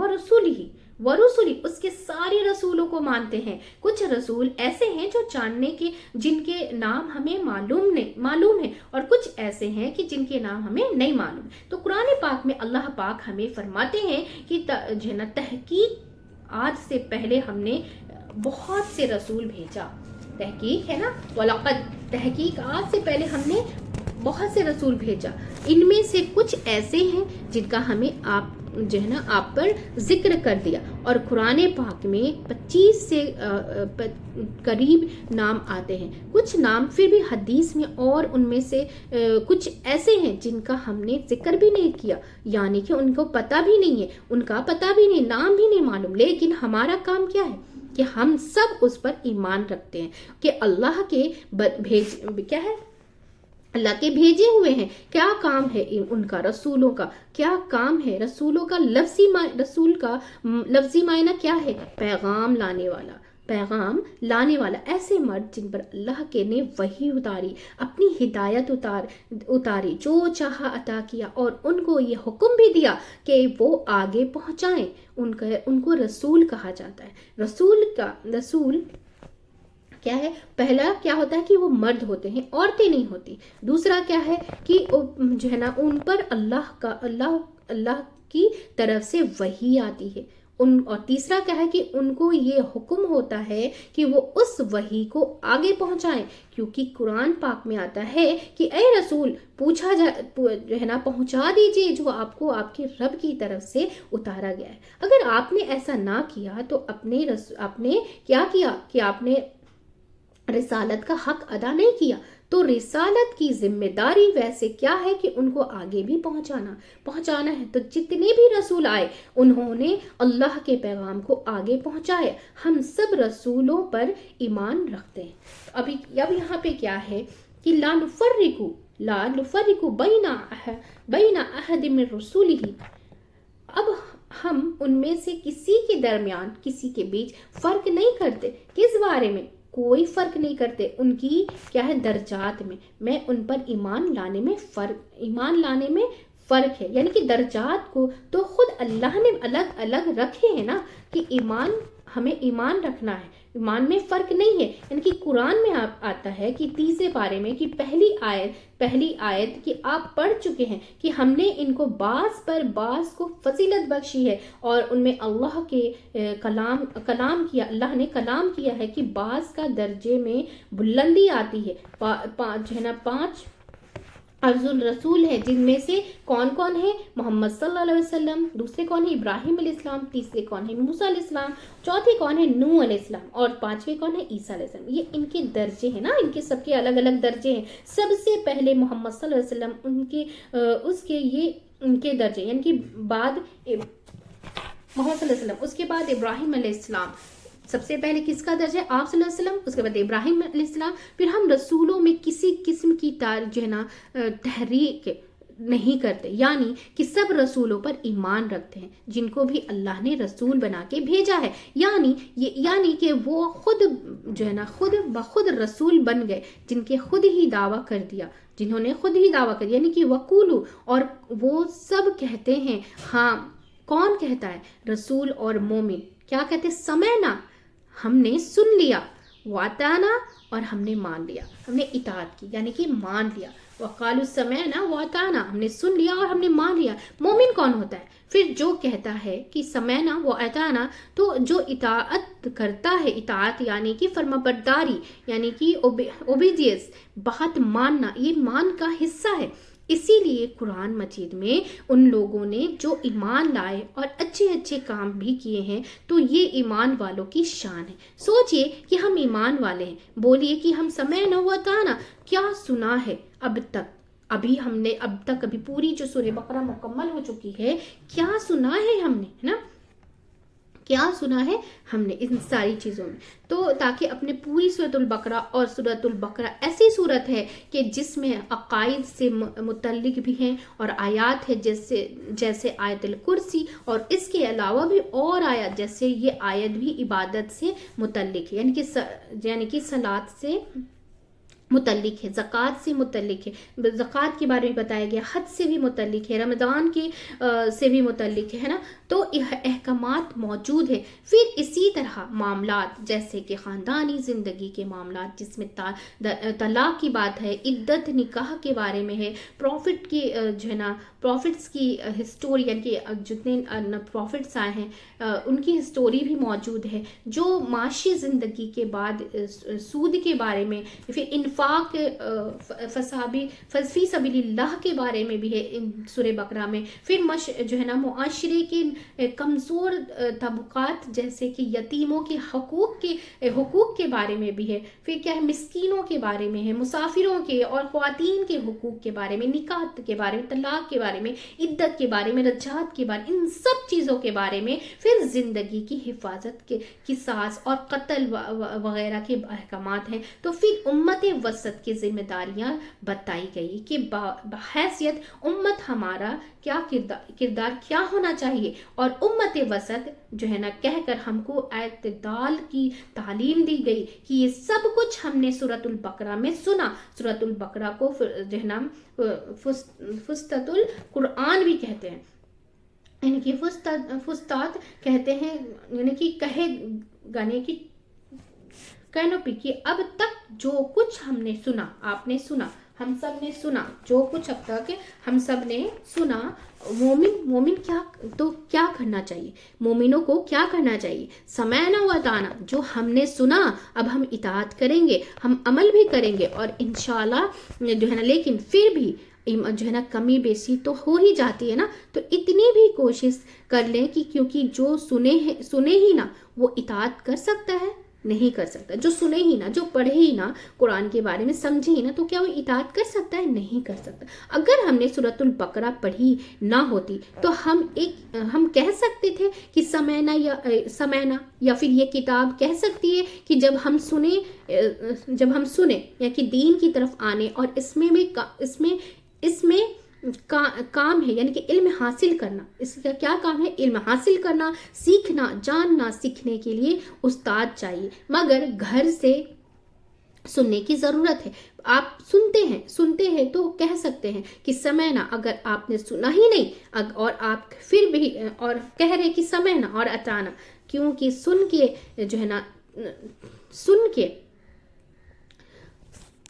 ورسولی، اس کے سارے رسولوں کو مانتے ہیں۔ کچھ رسول ایسے ہیں جو جن کے نام ہمیں معلوم ہے، اور کچھ ایسے ہیں کہ جن کے نام ہمیں نہیں معلوم۔ تو قرآن پاک میں اللہ پاک ہمیں فرماتے ہیں کہ تحقیق آج سے پہلے ہم نے بہت سے رسول بھیجا، تحقیق ہے نا، تحقیق آج سے پہلے ہم نے بہت سے رسول بھیجا، ان میں سے کچھ ایسے ہیں جن کا ہمیں جو ہے نا آپ پر ذکر کر دیا، اور قرآن پاک میں 25 سے قریب نام آتے ہیں، کچھ نام پھر بھی حدیث میں اور ان میں سے کچھ ایسے ہیں جن کا ہم نے ذکر بھی نہیں کیا، یعنی کہ ان کو پتہ بھی نہیں ہے، ان کا پتہ بھی نہیں، نام بھی نہیں معلوم، لیکن ہمارا کام کیا ہے کہ ہم سب اس پر ایمان رکھتے ہیں کہ اللہ کے کیا ہے، اللہ کے بھیجے ہوئے ہیں، کیا کام ہے ان کا، رسولوں کا کیا کام ہے، رسولوں کا رسول کا لفظی معنی کیا ہے، پیغام لانے والا، پیغام لانے والا، ایسے مرد جن پر اللہ کے نے وحی اتاری، اپنی ہدایت اتاری، جو چاہا عطا کیا، اور ان کو یہ حکم بھی دیا کہ وہ آگے پہنچائیں، ان کو رسول کہا جاتا ہے۔ رسول کیا ہے، پہلا کیا ہوتا ہے کہ وہ مرد ہوتے ہیں، عورتیں نہیں ہوتی، دوسرا کیا ہے کہ جو ہے نا ان پر اللہ کی طرف سے وحی آتی ہے، اور تیسرا کیا ہے کہ ان کو یہ حکم ہوتا ہے کہ وہ اس وحی کو آگے پہنچائیں، کیونکہ قرآن پاک میں آتا ہے کہ اے رسول جو ہے نا پہنچا دیجئے جو آپ کو آپ کے رب کی طرف سے اتارا گیا ہے۔ اگر آپ نے ایسا نہ کیا تو آپ نے کیا کیا کہ آپ نے رسالت کا حق ادا نہیں کیا، تو رسالت کی ذمہ داری ویسے کیا ہے کہ ان کو آگے بھی پہنچانا ہے۔ تو جتنے بھی رسول آئے انہوں نے اللہ کے پیغام کو آگے پہنچایا، ہم سب رسولوں پر ایمان رکھتے ہیں۔ اب یہاں پہ کیا ہے کہ لا نفرق بین احد من رسولہ، اب ہم ان میں سے کسی کے درمیان، کسی کے بیچ فرق نہیں کرتے، کس بارے میں، کوئی فرق نہیں کرتے، ان کی کیا ہے درجات میں ان پر ایمان لانے میں فرق ہے، یعنی کہ درجات کو تو خود اللہ نے الگ الگ رکھے ہیں نا، کہ ہمیں ایمان رکھنا ہے، ایمان میں فرق نہیں ہے، یعنی کہ قرآن میں آتا ہے کہ تیسرے پارے میں کہ پہلی آیت کہ آپ پڑھ چکے ہیں کہ ہم نے ان کو بعض پر بعض کو فضیلت بخشی ہے، اور ان میں اللہ کے کلام کیا، اللہ نے کلام کیا ہے کہ بعض کا درجے میں بلندی آتی ہے، جو ہے نا 5 افضل رسول ہے، جن میں سے کون ہے، محمد صلی اللہ علیہ وسلم، دوسرے کون ہے ابراہیم علیہ السلام، تیسرے کون ہے موسیٰ علیہ السلام، چوتھے کون ہے نوح علیہ السلام، اور 5ویں کون ہے عیسیٰ علیہ السلام۔ یہ ان کے درجے ہیں نا، ان کے سب کے الگ الگ درجے ہیں۔ سب سے پہلے محمد صلی اللہ علیہ وسلم ان کے درجے، یعنی کہ بعد محمد صلی اللہ علیہ وسلم، اس کے بعد ابراہیم علیہ السلام، سب سے پہلے کس کا درجہ ہے، آپ صلی اللہ علیہ وسلم، اس کے بعد ابراہیم علیہ السلام۔ پھر ہم رسولوں میں کسی قسم کی جو ہے نا تحریک نہیں کرتے، یعنی کہ سب رسولوں پر ایمان رکھتے ہیں جن کو بھی اللہ نے رسول بنا کے بھیجا ہے، یعنی کہ وہ خود جو ہے نا خود بخود رسول بن گئے، جن کے خود ہی دعویٰ کر دیا، جنہوں نے خود ہی دعویٰ کر دیا، یعنی کہ وقولو، اور وہ سب کہتے ہیں، ہاں کون کہتا ہے، رسول اور مومن کیا کہتے ہیں، سمعنا، ہم نے سن لیا، واتانا، اور ہم نے مان لیا، ہم نے اطاعت کی، یعنی کہ مان لیا، وقالوا سمعنا واتانا، ہم نے سن لیا اور ہم نے مان لیا۔ مومن کون ہوتا ہے، پھر جو کہتا ہے کہ سمعنا واتانا، تو جو اطاعت کرتا ہے، اطاعت یعنی کہ فرما برداری، یعنی کہ اوبیڈینس، بات ماننا، یہ مان کا حصہ ہے۔ اسی لیے قرآن مجید میں ان لوگوں نے جو ایمان لائے اور اچھے اچھے کام بھی کیے ہیں، تو یہ ایمان والوں کی شان ہے۔ سوچئے کہ ہم ایمان والے ہیں، بولیے کہ ہم سمعنا واتعنا، کیا سنا ہے اب تک، اب تک پوری جو سورہ بقرہ مکمل ہو چکی ہے، کیا سنا ہے ہم نے، ہے نا، کیا سنا ہے ہم نے ان ساری چیزوں میں، تو تاکہ اپنے پوری سورۃ البقرہ، اور سورۃ البقرہ ایسی سورت ہے کہ جس میں عقائد سے متعلق بھی ہیں اور آیات ہے جیسے آیت الکرسی، اور اس کے علاوہ بھی اور آیات، جیسے یہ آیت بھی عبادت سے متعلق ہے، یعنی کہ صلاۃ سے متعلق ہے، زکوٰۃ سے متعلق ہے، زکوٰۃ کے بارے میں بتایا گیا، حج سے بھی متعلق ہے، رمضان کے سے بھی متعلق ہے نا، تو احکامات موجود ہیں۔ پھر اسی طرح معاملات جیسے کہ خاندانی زندگی کے معاملات، جس میں طلاق کی بات ہے، عدت نکاح کے بارے میں ہے، پروفٹ کی جو ہے نا پروفٹس کی ہسٹوری، یعنی کہ جتنے پروفٹس آئے ہیں ان کی ہسٹوری بھی موجود ہے، جو معاشی زندگی کے بعد سود کے بارے میں، پھر इंफाक फी सबीलिल्लाह के बारे में भी है सूरह बकरा में। फिर जो है ना मुआशरे के कमज़ोर तबकात जैसे कि यतीमों के हुकूक के बारे में भी है। फिर क्या है, मिस्कीनों के बारे में है, मुसाफिरों के और ख्वातीन के हुकूक के बारे में, निकाह के बारे में, तलाक के बारे में, इद्दत के बारे में, रजात के बारे में, इन सब चीज़ों के बारे में। फिर ज़िंदगी की हिफाजत के किसास और कत्ल वगैरह के अहकामात हैं। तो फिर उम्मत वसत की जिम्मेदारियां बताई गई कि बहैसियत उम्मत हमारा क्या किरदार क्या होना चाहिए, और उम्मत वसत जो है ना कहकर हमको एतदाल की तालीम दी गई कि ये सब कुछ हमने सूरतुल बकरा में सुना। सूरतुल बकरा को जो है ना फुस्ततुल कुरान भी कहते हैं, यानी कि फुस्तात कहते हैं, यानी कि कहे गाने की कैनोपी की। अब तक जो कुछ हमने सुना, आपने सुना, हम सब ने सुना, जो कुछ अब तक हम सब ने सुना, मोमिन क्या करना चाहिए, मोमिनों को क्या करना चाहिए, समयना व ताना, जो हमने सुना अब हम इताअत करेंगे, हम अमल भी करेंगे, और इंशाल्लाह जो है ना, लेकिन फिर भी जो है ना कमी बेसी तो हो ही जाती है ना, तो इतनी भी कोशिश कर लें कि क्योंकि जो सुने ही ना वो इताअत कर सकता है, नहीं कर सकता। जो सुने ही ना, जो पढ़े ही ना, कुरान के बारे में समझे ही ना, तो क्या वो इताअत कर सकता है, नहीं कर सकता। अगर हमने सूरतुल बकरा पढ़ी ना होती तो हम कह सकते थे कि समयना या फिर ये किताब कह सकती है कि जब हम सुने या कि दीन की तरफ आने और इसमें काम है, यानी कि इल्म हासिल करना। इसका क्या काम है? इल्म हासिल करना, सीखना, जानना। सीखने के लिए उस्ताद चाहिए, मगर घर से सुनने की ज़रूरत है। आप सुनते हैं तो कह सकते हैं कि समय ना, अगर आपने सुना ही नहीं और आप फिर भी और कह रहे कि समय ना और अचाना, क्योंकि सुन के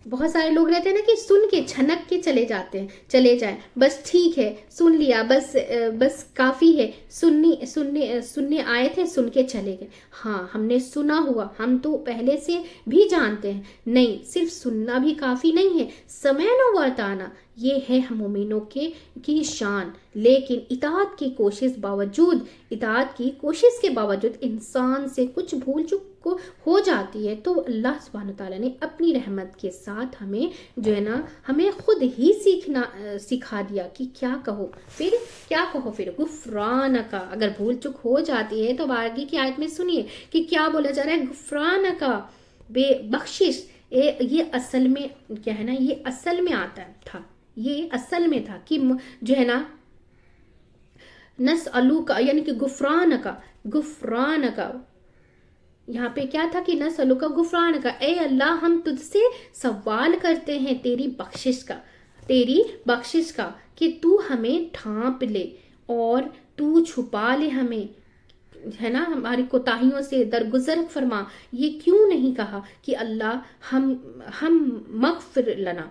बहुत सारे लोग रहते हैं ना कि सुन के छनक के चले जाएं, बस ठीक है, सुन लिया, बस काफ़ी है, सुनने आए थे, सुन के चले गए। हाँ, हमने सुना हुआ, हम तो पहले से भी जानते हैं, नहीं, सिर्फ सुनना भी काफ़ी नहीं है। समयना व ताना, ये है मोमिनों की शान। लेकिन इताअत की कोशिश के बावजूद इंसान से कुछ भूल चूक को हो जाती है, तो अल्लाह सुब्हानहू तआला ने अपनी रहमत के साथ हमें जो है ना, हमें खुद ही सिखा दिया कि क्या कहो। फिर गुफरान का, अगर भूल चूक हो जाती है तो आगे की आयत में सुनिए कि क्या बोला जा रहा है। गुफरान का बेबख्शिश, ये असल में क्या है ना, ये असल में ये असल में था कि जो है ना नसअलू का, यानी कि गुफरान का यहाँ पे क्या था कि नसअलू का गुफरान का, ए अल्लाह हम तुझसे सवाल करते हैं तेरी बख्शिश का कि तू हमें ढांप ले और तू छुपा ले हमें, है ना, हमारी कोताहियों से दरगुजर फरमा। ये क्यों नहीं कहा कि अल्लाह हम मगफिर लना,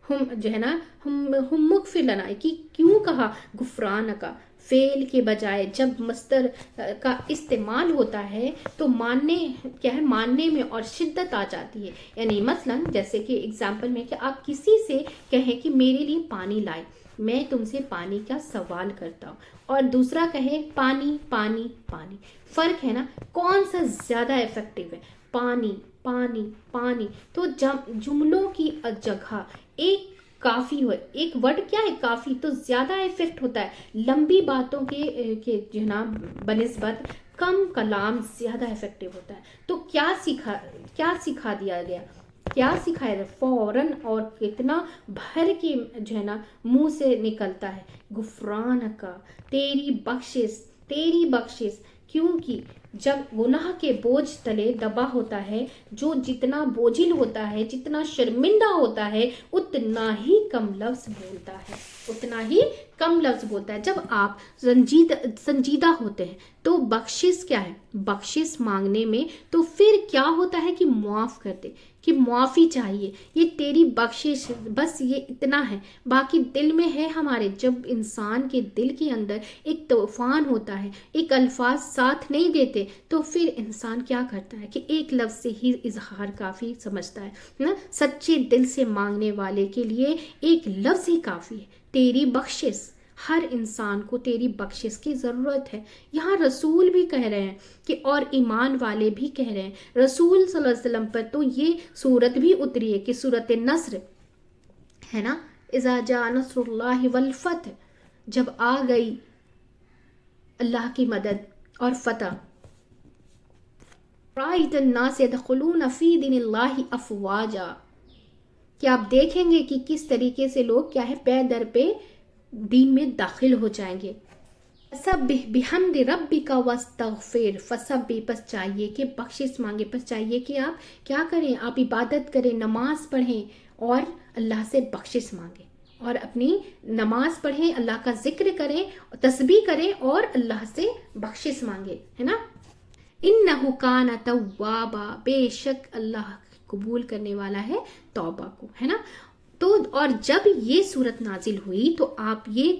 हम जो है ना हम मगफिर लना, कि क्यों कहा गुफरान का फेल के बजाय? जब मस्तर का इस्तेमाल होता है तो मानने में और शिद्दत आ जाती है। यानी मसलन जैसे कि एग्जाम्पल में कि आप किसी से कहें कि मेरे लिए पानी लाए, मैं तुमसे पानी का सवाल करता हूँ, और दूसरा कहे पानी पानी पानी, फर्क है ना, कौन सा ज्यादा इफेक्टिव है? पानी पानी पानी। तो जब जुमलों की जगह एक काफ़ी हो, एक वर्ड क्या है, काफ़ी, तो ज़्यादा इफेक्ट होता है। लंबी बातों के जो ना बनिस्बत कम कलाम ज़्यादा इफेक्टिव होता है। तो क्या सिखा दिया गया, क्या सिखाया? फौरन और कितना भर के जो है ना मुंह से निकलता है, गुफरान का, तेरी बख्शिश, क्योंकि जब गुनाह के बोझ तले दबा होता है, जो जितना बोझिल होता है, जितना शर्मिंदा होता है, उतना ही कम लफ्ज़ बोलता है। जब आप संजीदा होते हैं तो बख्शिश क्या है? बख्शिश मांगने में तो फिर क्या होता है कि मुआफ़ कर दे, کہ معافی چاہیے، یہ تیری بخشش، بس یہ اتنا ہے، باقی دل میں ہے ہمارے۔ جب انسان کے دل کے اندر ایک طوفان ہوتا ہے، ایک الفاظ ساتھ نہیں دیتے، تو پھر انسان کیا کرتا ہے کہ ایک لفظ سے ہی اظہار کافی سمجھتا ہے نا۔ سچے دل سے مانگنے والے کے لیے ایک لفظ ہی کافی ہے، تیری بخشش۔ ہر انسان کو تیری بخشش کی ضرورت ہے۔ یہاں رسول بھی کہہ رہے ہیں کہ اور ایمان والے بھی کہہ رہے ہیں، رسول صلی اللہ علیہ وسلم پر تو یہ صورت بھی اتری ہے کہ صورت نصر ہے نا، اذا جاء نصر اللہ والفتح، جب آ گئی اللہ کی مدد اور فتح، رأیت الناس يدخلون فی دین اللہ افواجا، کہ آپ دیکھیں گے کہ کس طریقے سے لوگ کیا ہے پے در پہ دین میں داخل ہو جائیں گے۔ فسبح بحمد ربک واستغفر، فسبح، پس چاہیے کہ بخشش مانگے، پس چاہیے کہ آپ کیا کریں، آپ عبادت کریں، نماز پڑھیں اور اللہ سے بخشش مانگیں، اور اپنی نماز پڑھیں، اللہ کا ذکر کریں، تسبیح کریں اور اللہ سے بخشش مانگے، ہے نا۔ انہ کان توابا، بے شک اللہ قبول کرنے والا ہے توبہ کو، ہے نا۔ تو اور جب یہ صورت نازل ہوئی تو آپ یہ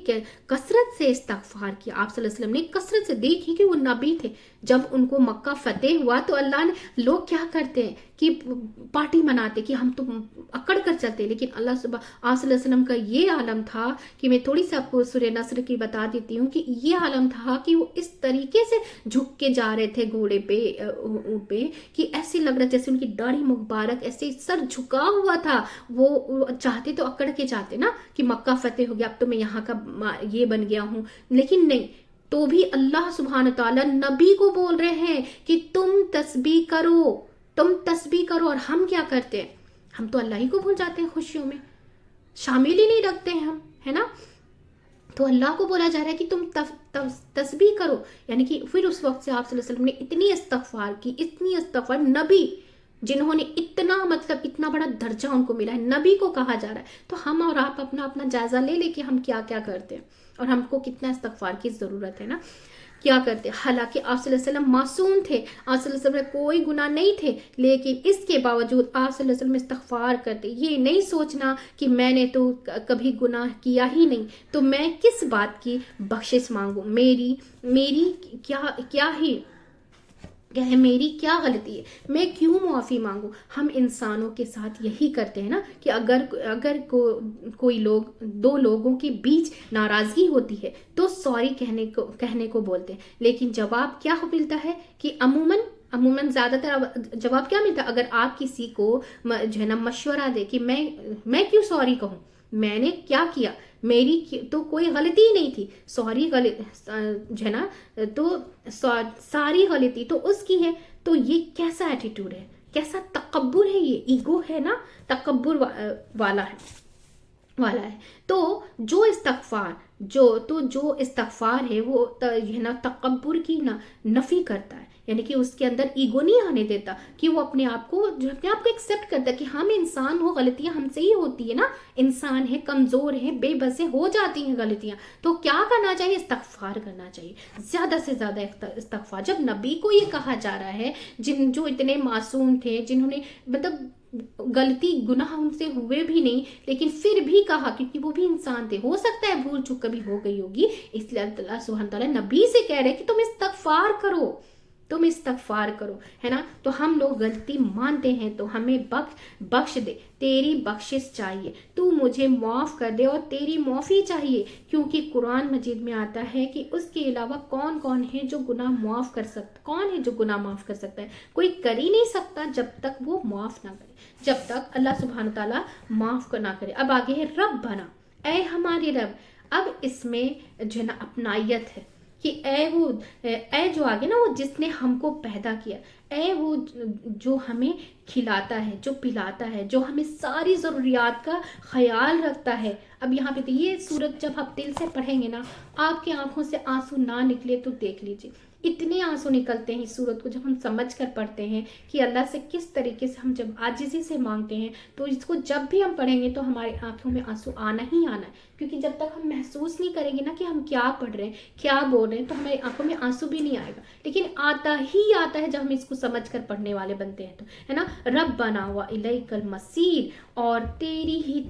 کثرت سے استغفار کیا، آپ صلی اللہ علیہ وسلم نے کثرت سے، دیکھی کہ وہ نبی تھے، جب ان کو مکہ فتح ہوا تو اللہ نے، لوگ کیا کرتے ہیں کہ پارٹی مناتے کہ ہم تو اکڑ کر چلتے، لیکن اللہ آپ صلی اللہ علیہ وسلم کا یہ عالم تھا کہ میں تھوڑی سی آپ کو سورہ نصر کی بتا دیتی ہوں، کہ یہ عالم تھا کہ وہ اس طریقے سے جھک کے جا رہے تھے گھوڑے پہ، اونٹ پہ، کہ ایسے لگ رہا جیسے ان کی داڑھی مبارک ایسے سر جھکا ہوا تھا، وہ چاہتے تو اکڑ کے جاتے نا کہ مکہ فتح ہو گیا، اب تو میں یہاں کا یہ بن گیا ہوں، لیکن نہیں، تو بھی اللہ سبحانہ تعالیٰ نبی کو بول رہے ہیں کہ تم تسبیح کرو، تم تسبیح کرو، اور ہم کیا کرتے ہیں، ہم تو اللہ ہی کو بھول جاتے ہیں، خوشیوں میں شامل ہی نہیں رکھتے ہیں ہم، ہے نا۔ تو اللہ کو بولا جا رہا ہے کہ تم تسبیح کرو، یعنی کہ پھر اس وقت سے آپ صلی اللہ علیہ وسلم نے اتنی استغفار کی، اتنی استغفار، نبی جنہوں نے اتنا مطلب اتنا بڑا درجہ ان کو ملا ہے، نبی کو کہا جا رہا ہے، تو ہم اور آپ اپنا جائزہ لے لیں کہ ہم کیا کیا کرتے ہیں اور ہم کو کتنا استغفار کی ضرورت ہے نا، کیا کرتے۔ حالانکہ آپ صلی اللہ علیہ وسلم معصوم تھے، آپ صلی اللہ علیہ وسلم میں کوئی گناہ نہیں تھے، لیکن اس کے باوجود آپ صلی اللہ علیہ وسلم استغفار کرتے، یہ نہیں سوچنا کہ میں نے تو کبھی گناہ کیا ہی نہیں، تو میں کس بات کی بخشش مانگوں، میری میری کیا غلطی ہے، میں کیوں معافی مانگوں۔ ہم انسانوں کے ساتھ یہی کرتے ہیں نا کہ اگر کوئی لوگ، دو لوگوں کے بیچ ناراضگی ہوتی ہے تو سوری کہنے کو بولتے ہیں، لیکن جواب کیا ملتا ہے کہ عموماً زیادہ تر جواب کیا ملتا ہے، اگر آپ کسی کو جو ہے نا مشورہ دے کہ میں کیوں سوری کہوں، میں نے کیا کیا، میری تو کوئی غلطی ہی نہیں تھی، سوری جو ہے نا، تو ساری غلطی تو اس کی ہے، تو یہ کیسا ایٹیٹیوڈ ہے، کیسا تکبر ہے، یہ ایگو ہے نا، تکبر والا ہے۔ تو جو استغفار ہے وہ یہ نا تکبر کی نفی کرتا ہے، یعنی کہ اس کے اندر ایگو نہیں آنے دیتا، کہ وہ اپنے آپ کو ایکسیپٹ کرتا ہے کہ ہم انسان ہو، غلطیاں ہم سے ہی ہوتی ہے نا، انسان ہے، کمزور ہے، بے بس ہے، ہو جاتی ہیں غلطیاں، تو کیا کرنا چاہیے، استغفار کرنا چاہیے، زیادہ سے زیادہ استغفار۔ جب نبی کو یہ کہا جا رہا ہے، جو اتنے معصوم تھے، جنہوں نے مطلب غلطی گناہ ان سے ہوئے بھی نہیں، لیکن پھر بھی کہا، کیونکہ وہ بھی انسان تھے، ہو سکتا ہے بھول چوک کبھی ہو گئی ہوگی، اس لیے اللہ سبحانہ تعالیٰ نبی سے کہہ رہے کہ تم استغفار کرو، ہے نا۔ تو ہم لوگ غلطی مانتے ہیں تو ہمیں بخش دے، تیری بخشش چاہیے، تو مجھے معاف کر دے اور تیری معافی چاہیے، کیونکہ قرآن مجید میں آتا ہے کہ اس کے علاوہ کون ہے جو گناہ معاف کر سکتا، کون ہے جو گناہ معاف کر سکتا ہے، کوئی کر ہی نہیں سکتا جب تک وہ معاف نہ کرے، جب تک اللہ سبحانہ تعالیٰ معاف نہ کرے۔ اب آگے ہے رب بنا، اے ہمارے رب، اب اس میں جو ہے نا اپنائیت ہے کہ اے جو آگے نا، وہ جس نے ہم کو پیدا کیا، اے وہ جو ہمیں کھلاتا ہے، جو پلاتا ہے، جو ہمیں ساری ضروریات کا خیال رکھتا ہے۔ اب یہاں پہ یہ سورت جب آپ دل سے پڑھیں گے نا، آپ کی آنکھوں سے آنسو نہ نکلے تو دیکھ لیجئے، اتنے آنسو نکلتے ہیں اس سورت کو جب ہم سمجھ کر پڑھتے ہیں کہ اللہ سے کس طریقے سے ہم جب عاجزی سے مانگتے ہیں، تو اس کو جب بھی ہم پڑھیں گے تو ہماری آنکھوں میں آنسو آنا ہی آنا ہے، کیونکہ جب تک ہم محسوس نہیں کریں گے نا کہ ہم کیا پڑھ رہے ہیں، کیا بول رہے ہیں، تو ہماری آنکھوں میں آنسو بھی نہیں آئے گا، لیکن آتا ہے جب ہم اس کو کو سمجھ کر پڑھنے والے بنتے ہیں تو، ہے نا. ربنا و الیکل مصیر، اور تیری ہی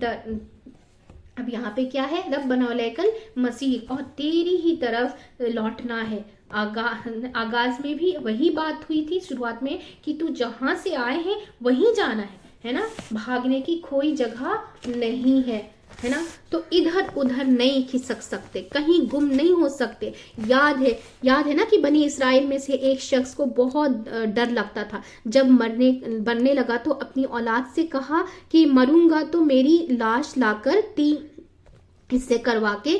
اب یہاں پہ کیا ہے؟ ربنا و الیکل مصیر، اور تیری ہی طرف لوٹنا ہے. آغاز میں بھی وہی بات ہوئی تھی شروعات میں کہ تو جہاں سے آئے ہیں وہیں جانا ہے نا. بھاگنے کی کوئی جگہ نہیں ہے نا. تو ادھر ادھر نہیں کھسک سکتے، کہیں گم نہیں ہو سکتے. یاد ہے نا کہ بنی اسرائیل میں سے ایک شخص کو بہت ڈر لگتا تھا. جب مرنے لگا تو اپنی اولاد سے کہا کہ مروں گا تو میری لاش لا کر 3 حصے کروا کے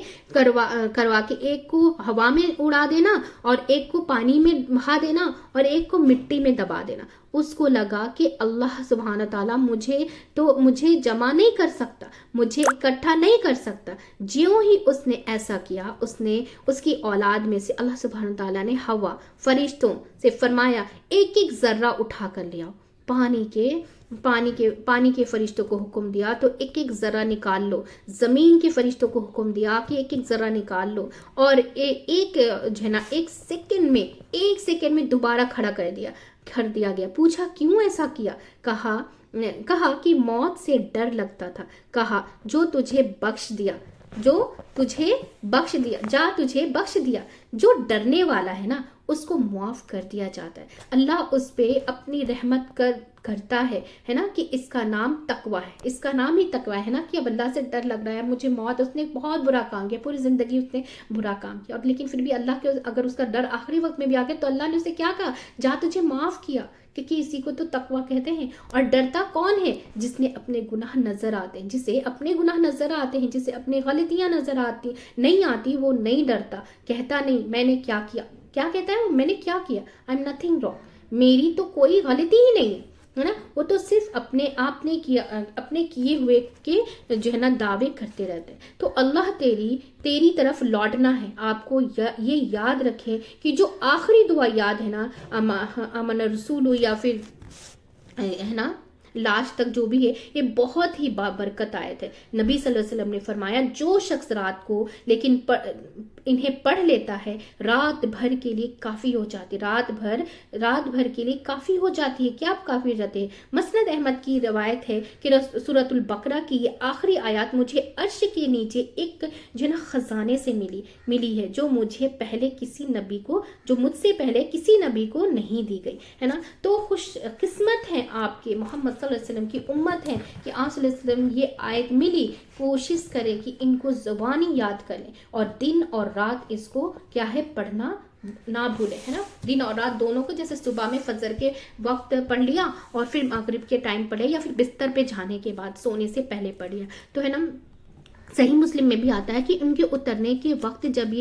ایک کو ہوا میں اڑا دینا، اور ایک کو پانی میں بہا دینا، اور ایک کو مٹی میں دبا دینا. اس کو لگا کہ اللہ سبحانہ تعالیٰ مجھے جمع نہیں کر سکتا، مجھے اکٹھا نہیں کر سکتا. جیوں ہی اس نے ایسا کیا، اس کی اولاد میں سے اللہ سبحانہ تعالیٰ نے ہوا فرشتوں سے فرمایا ایک ایک ذرہ اٹھا کر لے آؤ. پانی کے فرشتوں کو حکم دیا تو ایک ایک ذرہ نکال لو. زمین کے فرشتوں کو حکم دیا کہ ایک ایک ذرہ نکال لو، اور ایک سیکنڈ میں دوبارہ کھڑا کر دیا گیا. پوچھا کیوں ایسا کیا؟ کہا کہ موت سے ڈر لگتا تھا. کہا جو تجھے بخش دیا. جو ڈرنے والا ہے نا اس کو معاف کر دیا جاتا ہے. اللہ اس پہ اپنی رحمت کرتا ہے نا کہ اس کا نام تقوی ہے. اس کا نام ہی تقوی ہے نا کہ اب اللہ سے ڈر لگ رہا ہے مجھے موت. اس نے بہت برا کام کیا، پوری زندگی اس نے برا کام کیا، اور لیکن پھر بھی اللہ کے اگر اس کا ڈر آخری وقت میں بھی آ گیا تو اللہ نے اسے کیا کہا؟ جا تجھے معاف کیا. کیونکہ اسی کو تو تقوی کہتے ہیں. اور ڈرتا کون ہے؟ جس نے اپنے گناہ نظر آتے ہیں، جسے اپنے گناہ نظر آتے ہیں، جسے اپنی غلطیاں نظر نہیں آتی، وہ نہیں ڈرتا. کہتا نہیں میں نے کیا کیا. کیا کہتا ہے وہ؟ میں نے کیا کیا؟ آئی ایم نتھنگ رانگ، میری تو کوئی غلطی ہی نہیں ہے نا. وہ تو صرف اپنے کیے ہوئے کے جو ہے نا دعوے کرتے رہتے ہیں. تو اللہ تیری طرف لوٹنا ہے. آپ کو یہ یاد رکھیں کہ جو آخری دعا یاد ہے نا، امن رسول یا پھر ہے نا لاسٹ تک جو بھی ہے، یہ بہت ہی بابرکت آیت ہے. نبی صلی اللہ علیہ وسلم نے فرمایا جو شخص رات کو لیکن انہیں پڑھ لیتا ہے رات بھر کے لیے کافی ہو جاتی. رات بھر کے لیے کافی ہو جاتی ہے. کیا کافی ہو جاتے ہیں؟ مسند احمد کی روایت ہے کہ سورۃ البقرہ کی یہ آخری آیات مجھے عرش کے نیچے ایک جو ہے نا خزانے سے ملی ہے جو مجھ سے پہلے کسی نبی کو نہیں دی گئی ہے نا. تو خوش قسمت ہیں آپ کے محمد صلی اللہ علیہ وسلم کی امت ہے کہ آپ صلی اللہ علیہ وسلم یہ آیت ملی. کوشش کرے کہ ان کو زبانی یاد کریں اور دن اور رات اس کو کیا ہے پڑھنا نہ بھولے ہے نا. دن اور رات دونوں کو، جیسے صبح میں فجر کے وقت پڑھ لیا اور پھر مغرب کے ٹائم پڑھے، یا پھر بستر پہ جانے کے بعد سونے سے پہلے پڑھ لیا. تو ہے نا صحیح مسلم میں بھی آتا ہے کہ ان کے اترنے کے وقت جب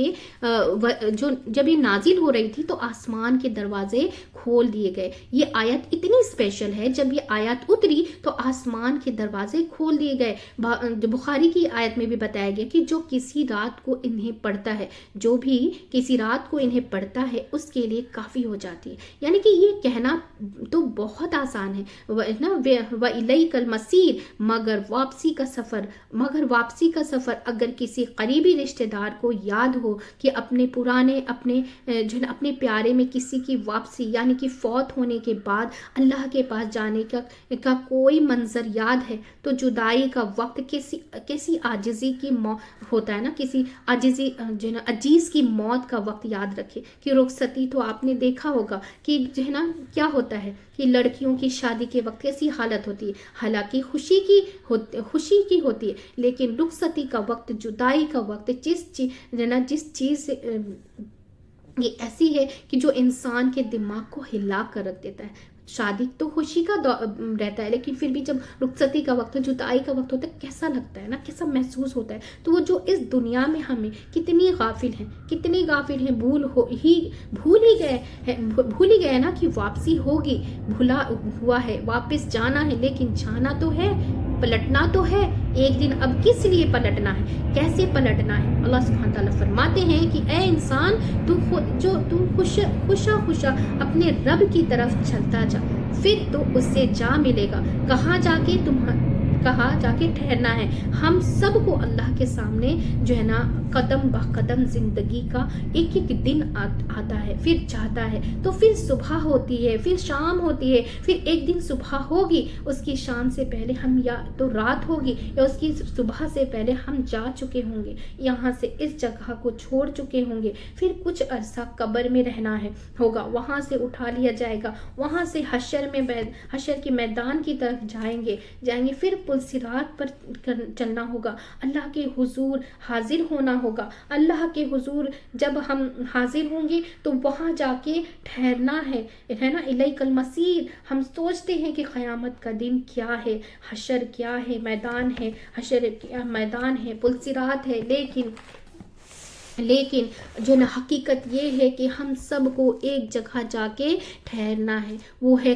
یہ نازل ہو رہی تھی تو آسمان کے دروازے کھول دیے گئے. یہ آیت اتنی اسپیشل ہے، جب یہ آیت اتری تو آسمان کے دروازے کھول دیے گئے. بخاری کی آیت میں بھی بتایا گیا کہ جو کسی رات کو انہیں پڑھتا ہے اس کے لیے کافی ہو جاتی ہے. یعنی کہ یہ کہنا تو بہت آسان ہے وَإِلَيْكَ الْمَصِيرُ، مگر واپسی کا سفر اگر کسی قریبی رشتہ دار کو یاد ہو کہ اپنے پیارے میں کسی کی واپسی یعنی کہ فوت ہونے کے بعد اللہ کے پاس جانے کا کوئی منظر یاد ہے تو جدائی کا وقت کسی عاجزی کی ہوتا ہے نا، کسی عاجزی جو ہے نا عجیز کی موت کا وقت یاد رکھے کہ رخصتی تو آپ نے دیکھا ہوگا کہ جو ہے نا کیا ہوتا ہے کہ لڑکیوں کی شادی کے وقت کیسی حالت ہوتی ہے. حالانکہ خوشی کی ہوتی ہے، لیکن رخصتی کا وقت، جدائی کا وقت، جس چیز یہ ایسی ہے کہ جو انسان کے دماغ کو ہلا کر رکھ دیتا ہے. شادی تو خوشی کا رہتا ہے، لیکن پھر بھی جب رخصتی کا وقت، جدائی کا وقت ہوتا ہے، کیسا لگتا ہے نا، کیسا محسوس ہوتا ہے. تو وہ جو اس دنیا میں ہمیں کتنی غافل ہیں، بھول ہی گئے نا کہ واپسی ہوگی. بھولا ہوا ہے، واپس جانا ہے، لیکن جانا تو ہے، پلٹنا تو ہے ایک دن. اب کس لیے پلٹنا ہے، کیسے پلٹنا ہے؟ اللہ سبحانہ تعالیٰ فرماتے ہیں کہ اے انسان تو خوشا اپنے رب کی طرف چلتا جا، پھر تو اس سے جا ملے گا. کہاں جا کے کہا جا کے ٹھہرنا ہے. ہم سب کو اللہ کے سامنے جو ہے نا قدم بہ قدم زندگی کا ایک ایک دن آتا ہے، پھر جاتا ہے، تو پھر صبح ہوتی ہے، پھر شام ہوتی ہے، پھر ایک دن صبح ہوگی، اس کی شام سے پہلے ہم یا تو رات ہوگی یا اس کی صبح سے پہلے ہم جا چکے ہوں گے، یہاں سے اس جگہ کو چھوڑ چکے ہوں گے. پھر کچھ عرصہ قبر میں رہنا ہوگا، وہاں سے اٹھا لیا جائے گا، وہاں سے حشر کے میدان کی طرف جائیں گے. پھر پل صراط پر چلنا ہوگا، اللہ کے حضور حاضر ہونا ہوگا. اللہ کے حضور جب ہم حاضر ہوں گے تو وہاں جا کے ٹھہرنا ہے نا. الیک المصیر. ہم سوچتے ہیں کہ قیامت کا دن کیا ہے، حشر کیا ہے، میدان ہے، حشر کیا میدان ہے، پل صراط ہے، لیکن جو نا حقیقت یہ ہے کہ ہم سب کو ایک جگہ جا کے ٹھہرنا ہے، وہ ہے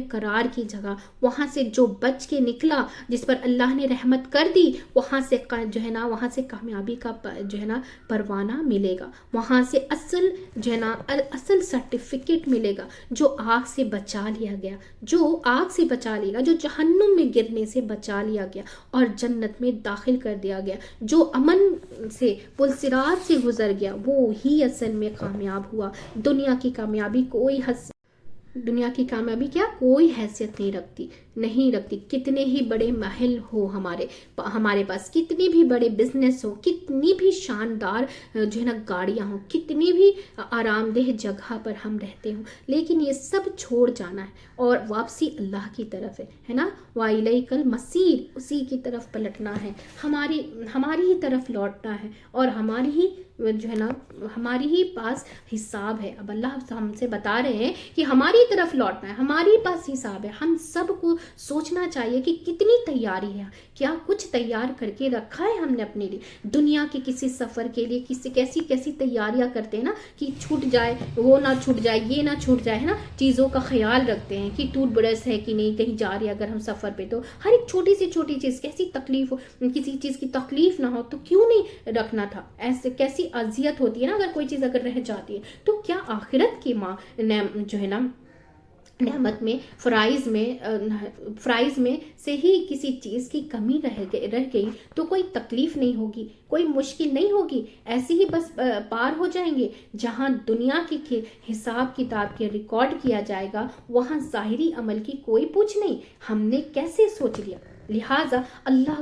قرار کی جگہ. وہاں سے جو بچ کے نکلا، جس پر اللہ نے رحمت کر دی، وہاں سے جو ہے نا وہاں سے کامیابی کا جو ہے نا پروانہ ملے گا، وہاں سے اصل سرٹیفکیٹ ملے گا. جو آگ سے بچا لیا گیا، جو جہنم میں گرنے سے بچا لیا گیا اور جنت میں داخل کر دیا گیا، جو امن سے پل صراط سے گزر گیا، وہ ہی اصل میں کامیاب ہوا. دنیا کی کامیابی کوئی حیثیت نہیں رکھتی. کتنے ہی بڑے محل ہو ہمارے پاس، کتنے بھی بڑے بزنس ہو، کتنی بھی شاندار جو ہے نا گاڑیاں ہوں، کتنی بھی آرام دہ جگہ پر ہم رہتے ہوں، لیکن یہ سب چھوڑ جانا ہے اور واپسی اللہ کی طرف ہے نا. وَإِلَيْكَ الْمَصِيرُ. اسی کی طرف پلٹنا ہے، ہماری ہی طرف لوٹنا ہے اور ہماری ہی جو ہے نا ہماری ہی پاس حساب ہے. اب اللہ ہم سے بتا رہے ہیں کہ ہماری طرف لوٹنا ہے، ہماری پاس حساب ہے. ہم سب کو سوچنا چاہیے کہ کتنی تیاری ہے، کیا کچھ تیار کر کے رکھا ہے ہم نے اپنے لیے. دنیا کے کسی سفر کے لیے کیسی تیاریاں کرتے ہیں نا کہ چھوٹ جائے، وہ نہ چھوٹ جائے، یہ نہ چھوٹ جائے، ہے نا. چیزوں کا خیال رکھتے ہیں کہ ٹوٹ برس ہے کہ نہیں، کہیں جا رہے ہیں اگر ہم سفر پہ تو ہر ایک چھوٹی سی چیز کسی چیز کی تکلیف نہ ہو تو کیوں نہیں رکھنا تھا. ایسے کیسی اذیت ہوتی ہے نا اگر کوئی چیز اگر رہ جاتی ہے، تو کیا آخرت کی ماں جو ہے نا نعمت میں فرائض میں سے ہی کسی چیز کی کمی رہ گئی تو کوئی تکلیف نہیں ہوگی، کوئی مشکل نہیں ہوگی، ایسے ہی بس پار ہو جائیں گے. جہاں دنیا کی حساب کتاب کے ریکارڈ کیا جائے گا، وہاں ظاہری عمل کی کوئی پوچھ نہیں. ہم نے کیسے سوچ لیا؟ لہٰذا اللہ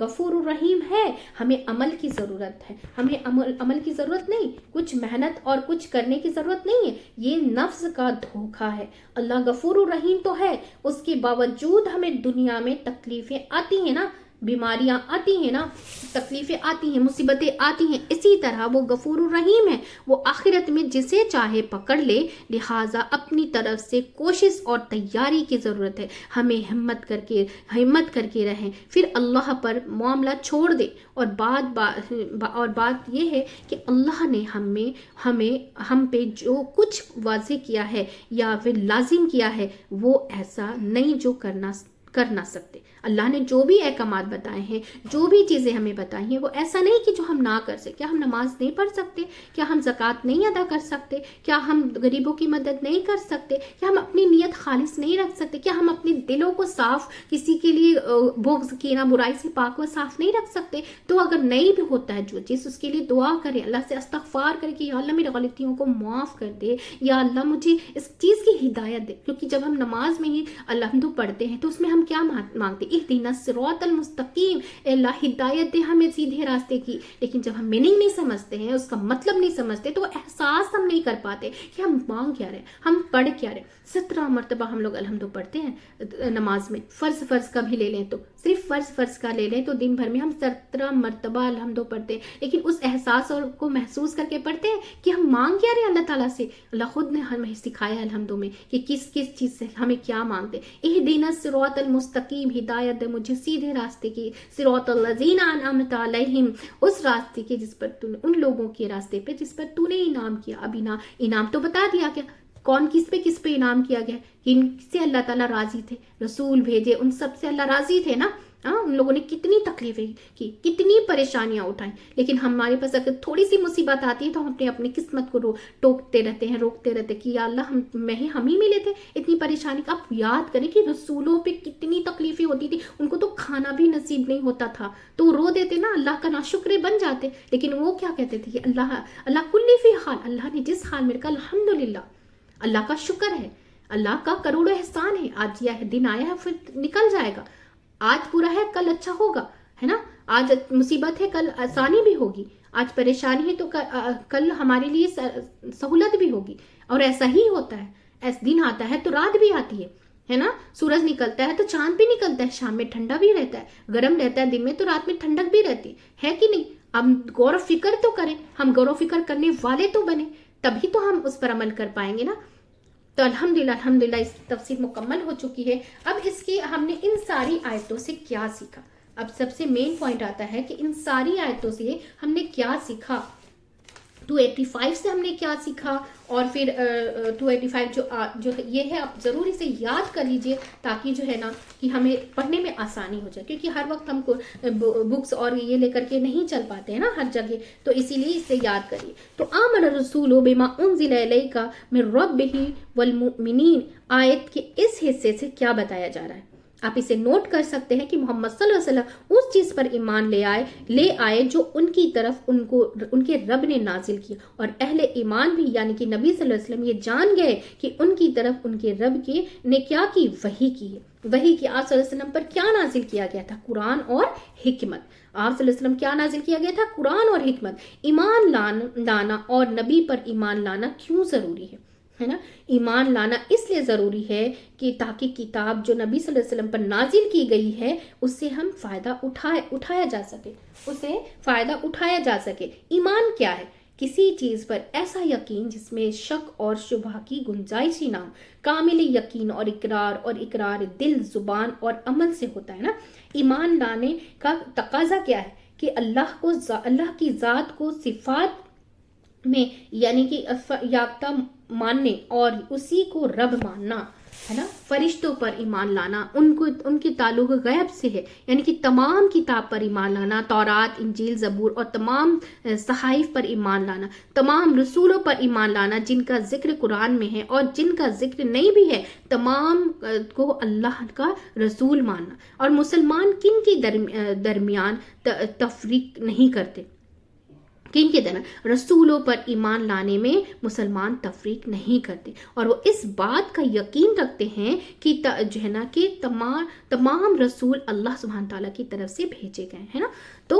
غفور الرحیم ہے. ہمیں عمل کی ضرورت ہے، ہمیں عمل کی ضرورت نہیں، کچھ محنت اور کچھ کرنے کی ضرورت نہیں ہے. یہ نفس کا دھوکہ ہے. اللہ غفور الرحیم تو ہے، اس کے باوجود ہمیں دنیا میں تکلیفیں آتی ہیں نا، بیماریاں آتی ہیں نا، تکلیفیں آتی ہیں، مصیبتیں آتی ہیں. اسی طرح وہ غفور الرحیم ہے، وہ آخرت میں جسے چاہے پکڑ لے. لہٰذا اپنی طرف سے کوشش اور تیاری کی ضرورت ہے. ہمیں ہمت کر کے رہیں، پھر اللہ پر معاملہ چھوڑ دے. اور بات یہ ہے کہ اللہ نے ہم پہ جو کچھ واضح کیا ہے یا پھر لازم کیا ہے، وہ ایسا نہیں جو کر نہ سکتے. اللہ نے جو بھی احکامات بتائے ہیں، جو بھی چیزیں ہمیں بتائی ہیں، وہ ایسا نہیں کہ جو ہم نہ کر سکتے. کیا ہم نماز نہیں پڑھ سکتے؟ کیا ہم زکوٰۃ نہیں ادا کر سکتے؟ کیا ہم غریبوں کی مدد نہیں کر سکتے؟ کیا ہم اپنی نیت خالص نہیں رکھ سکتے؟ کیا ہم اپنے دلوں کو صاف، کسی کے لیے بغض کینہ برائی سے پاک و صاف نہیں رکھ سکتے؟ تو اگر نہیں بھی ہوتا ہے جو چیز، اس کے لیے دعا کریں، اللہ سے استغفار کریں کہ یا اللہ میری غلطیوں کو معاف کر دے، یا اللہ مجھے اس چیز کی ہدایت دے. کیونکہ جب ہم نماز میں ہی الحمد پڑھتے ہیں تو اس میں ہم کیا مانگتے؟ اہدنا الصراط المستقیم، اے اللہ ہدایت دے ہمیں سیدھے راستے کی. لیکن جب ہم میننگ نہیں سمجھتے ہیں، اس کا مطلب نہیں سمجھتے، تو احساس ہم نہیں کر پاتے کہ ہم مانگ کیا رہے، ہم پڑھ کیا رہے. 17 مرتبہ ہم لوگ الحمد پڑھتے ہیں نماز میں. فرض کا بھی لے لیں تو صرف فرض کا لے لیں تو دن بھر میں ہم 17 مرتبہ الحمد پڑھتے ہیں. لیکن اس احساس کو محسوس کر کے پڑھتے ہیں کہ ہم مانگ کیا رہے اللہ تعالیٰ سے. اللہ خود نے ہمیں سکھایا الحمد میں کہ کس چیز سے ہمیں کیا مانگتے. اہدنا الصراط المستقیم، ہدایت دے مجھے سیدھے راستے کی. صراط الذین انعمت علیہم، اس راستے کے جس پر ان لوگوں کے راستے پہ جس پر تو نے انعام کیا. اب انعام تو بتا دیا کیا کون کس پہ انعام کیا گیا، کن سے اللہ تعالیٰ راضی تھے، رسول بھیجے ان سب سے اللہ راضی تھے نا. हाँ, उन लोगों ने कितनी तकलीफें की, कितनी परेशानियां उठाई, लेकिन हमारे पास अगर थोड़ी सी मुसीबत आती है तो हम अपनी किस्मत को टोकते रहते हैं, रोकते रहते हैं कि या अल्लाह हम ही मिले थे इतनी परेशानी का। आप याद करें कि रसूलों पे कितनी तकलीफें होती थी, उनको तो खाना भी नसीब नहीं होता था, तो वो रो देते ना, अल्लाह का नाशुक्र बन जाते। लेकिन वो क्या कहते थे कि अल्लाह अल्लाह कुल्ली फी हाल, अल्लाह ने जिस हाल में रखा अल्हम्दुलिल्लाह, अल्लाह का शुक्र है, अल्लाह का करोड़ों एहसान है। आज यह दिन आया है, फिर निकल जाएगा। आज बुरा है, कल अच्छा होगा, है ना। आज मुसीबत है, कल आसानी भी होगी। आज परेशानी है तो कल हमारे लिए सहूलत भी होगी। और ऐसा ही होता है, ऐसा दिन आता है तो रात भी आती है ना। सूरज निकलता है तो चांद भी निकलता है, शाम में ठंडा भी रहता है, गर्म रहता है दिन में, तो रात में ठंडक भी रहती है कि नहीं। हम गौर फिक्र तो करें, हम गौर फिक्र करने वाले तो बने, तभी तो हम उस पर अमल कर पाएंगे ना। तो अल्हम्दुलिल्लाह इस तफसीर मुकम्मल हो चुकी है। अब इसकी हमने इन सारी आयतों से क्या सीखा। अब सबसे मेन पॉइंट आता है कि इन सारी आयतों से हमने क्या सीखा। 285 से हमने क्या सीखा, और फिर 285 जो ये है आप ज़रूर इसे याद कर लीजिए, ताकि जो है ना कि हमें पढ़ने में आसानी हो जाए, क्योंकि हर वक्त हमको बुक्स और ये लेकर के नहीं चल पाते हैं ना हर जगह, तो इसीलिए इसे याद करिए। तो आमन रसूल बिमा उनज़िला इलैका मिन रब्बिही वल मुमिनीन आयत के इस हिस्से से क्या बताया जा रहा है, आप इसे नोट कर सकते हैं कि मोहम्मद सल्लल्लाहु अलैहि वसल्लम उस चीज पर ईमान ले आए जो उनकी तरफ उनके रब ने नाजिल किया, और अहले ईमान भी यानी कि नबी सल्लल्लाहु अलैहि वसल्लम ये जान गए कि उनकी तरफ उनके रब के ने क्या की, वही की है। वही कि आप सल्लल्लाहु अलैहि वसल्लम पर क्या नाजिल किया गया था, कुरान और हिकमत। आप सल्लल्लाहु अलैहि वसल्लम क्या नाजिल किया गया था, कुरान और हिकमत। ईमान लाना और नबी पर ईमान लाना क्यों जरूरी है ना। ईमान लाना इसलिए ज़रूरी है कि ताकि किताब जो नबी सल्लल्लाहु अलैहि वसल्लम पर नाजिल की गई है उससे हम फ़ायदा उठाया जा सके, उसे फ़ायदा उठाया जा सके। ईमान क्या है, किसी चीज़ पर ऐसा यकीन जिसमें शक और शुबह की गुंजाइश ही ना हो। कामिल यकीन और इकरार दिल, जुबान और अमल से होता है ना। ईमान लाने का तकाजा क्या है कि अल्लाह की ज़ात को सिफात में यानी कि याफ्ता मानने और उसी को रब मानना, है ना। फरिश्तों पर ईमान लाना, उनके ताल्लुक गैब से है, यानी कि तमाम किताब पर ईमान लाना, तौरात, इंजील, ज़बूर और तमाम सहाइफ पर ईमान लाना, तमाम रसूलों पर ईमान लाना जिनका जिक्र कुरान में है और जिनका जिक्र नहीं भी है, तमाम को अल्लाह का रसूल मानना। और मुसलमान किन के दरमियान तफरीक नहीं करते, किन के देना, रसूलों पर ईमान लाने में मुसलमान तफरीक नहीं करते, और वो इस बात का यकीन रखते हैं कि जो है ना कि तमाम रसूल अल्लाह सुब्हान ताला की तरफ से भेजे गए, है ना। तो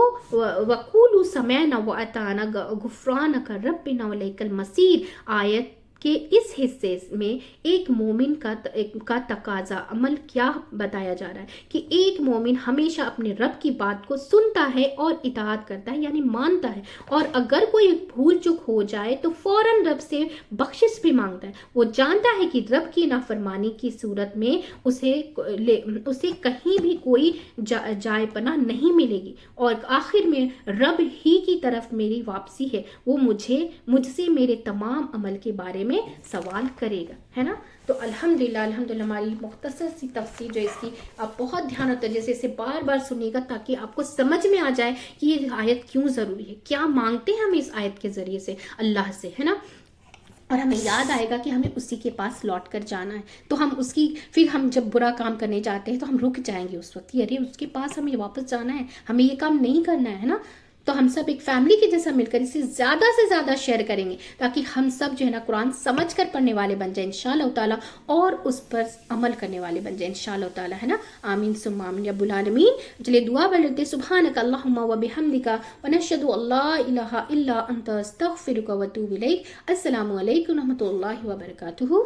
वक़ूलू समअना व अताना गुफ़रानक रब्बिना व इलैकल मसीर आयत के इस हिस्से में एक मोमिन का तकाजा अमल क्या बताया जा रहा है कि एक मोमिन हमेशा अपने रब की बात को सुनता है और इताअत करता है, यानी मानता है, और अगर कोई भूल चूक हो जाए तो फौरन रब से बख्शिश भी मांगता है। वो जानता है कि रब की नाफरमानी की सूरत में उसे कहीं भी कोई जाए पना नहीं मिलेगी, और आखिर में रब ही की तरफ मेरी वापसी है, वो मुझसे मेरे तमाम अमल के बारे में सवाल करेगा, है ना। तो अल्हम्दुलिल्लाह हमारी मुख्तसर सी तफसीर जो इसकी आप बहुत ध्यान तवज्जो से इसे बार बार सुनिएगा, ताकि आपको समझ में आ जाए कि ये आयत क्यों ज़रूरी है, क्या मांगते हैं हम इस आयत के ज़रिए से अल्लाह से, है ना। और हमें याद आएगा कि हमें उसी के पास लौट कर जाना है, तो हम फिर हम जब बुरा काम करने जाते हैं तो हम रुक जाएंगे उस वक्त, अरे उसके पास हमें वापस जाना है, हमें ये काम नहीं करना है ना। तो हम सब एक फैमिली के जैसा मिलकर इसे ज़्यादा से ज़्यादा शेयर करेंगे, ताकि हम सब जो है ना कुरान समझ कर पढ़ने वाले बन जाए इंशाअल्लाह ताला, और उस पर अमल करने वाले बन जाए इंशाअल्लाह ताला, है ना। आमीन सुम्मा आमीन या रब्बुल आलमीन। चलिए दुआ पढ़ लेते, सुब्हानक अल्लाहुम्मा व बिहम्दिका व नशहदु अल्ला इलाहा इल्ला अंता अस्तगफिरुका व अतूबु इलैक। अस्सलामु अलैकुम व रहमतुल्लाहि व बरकातुहू।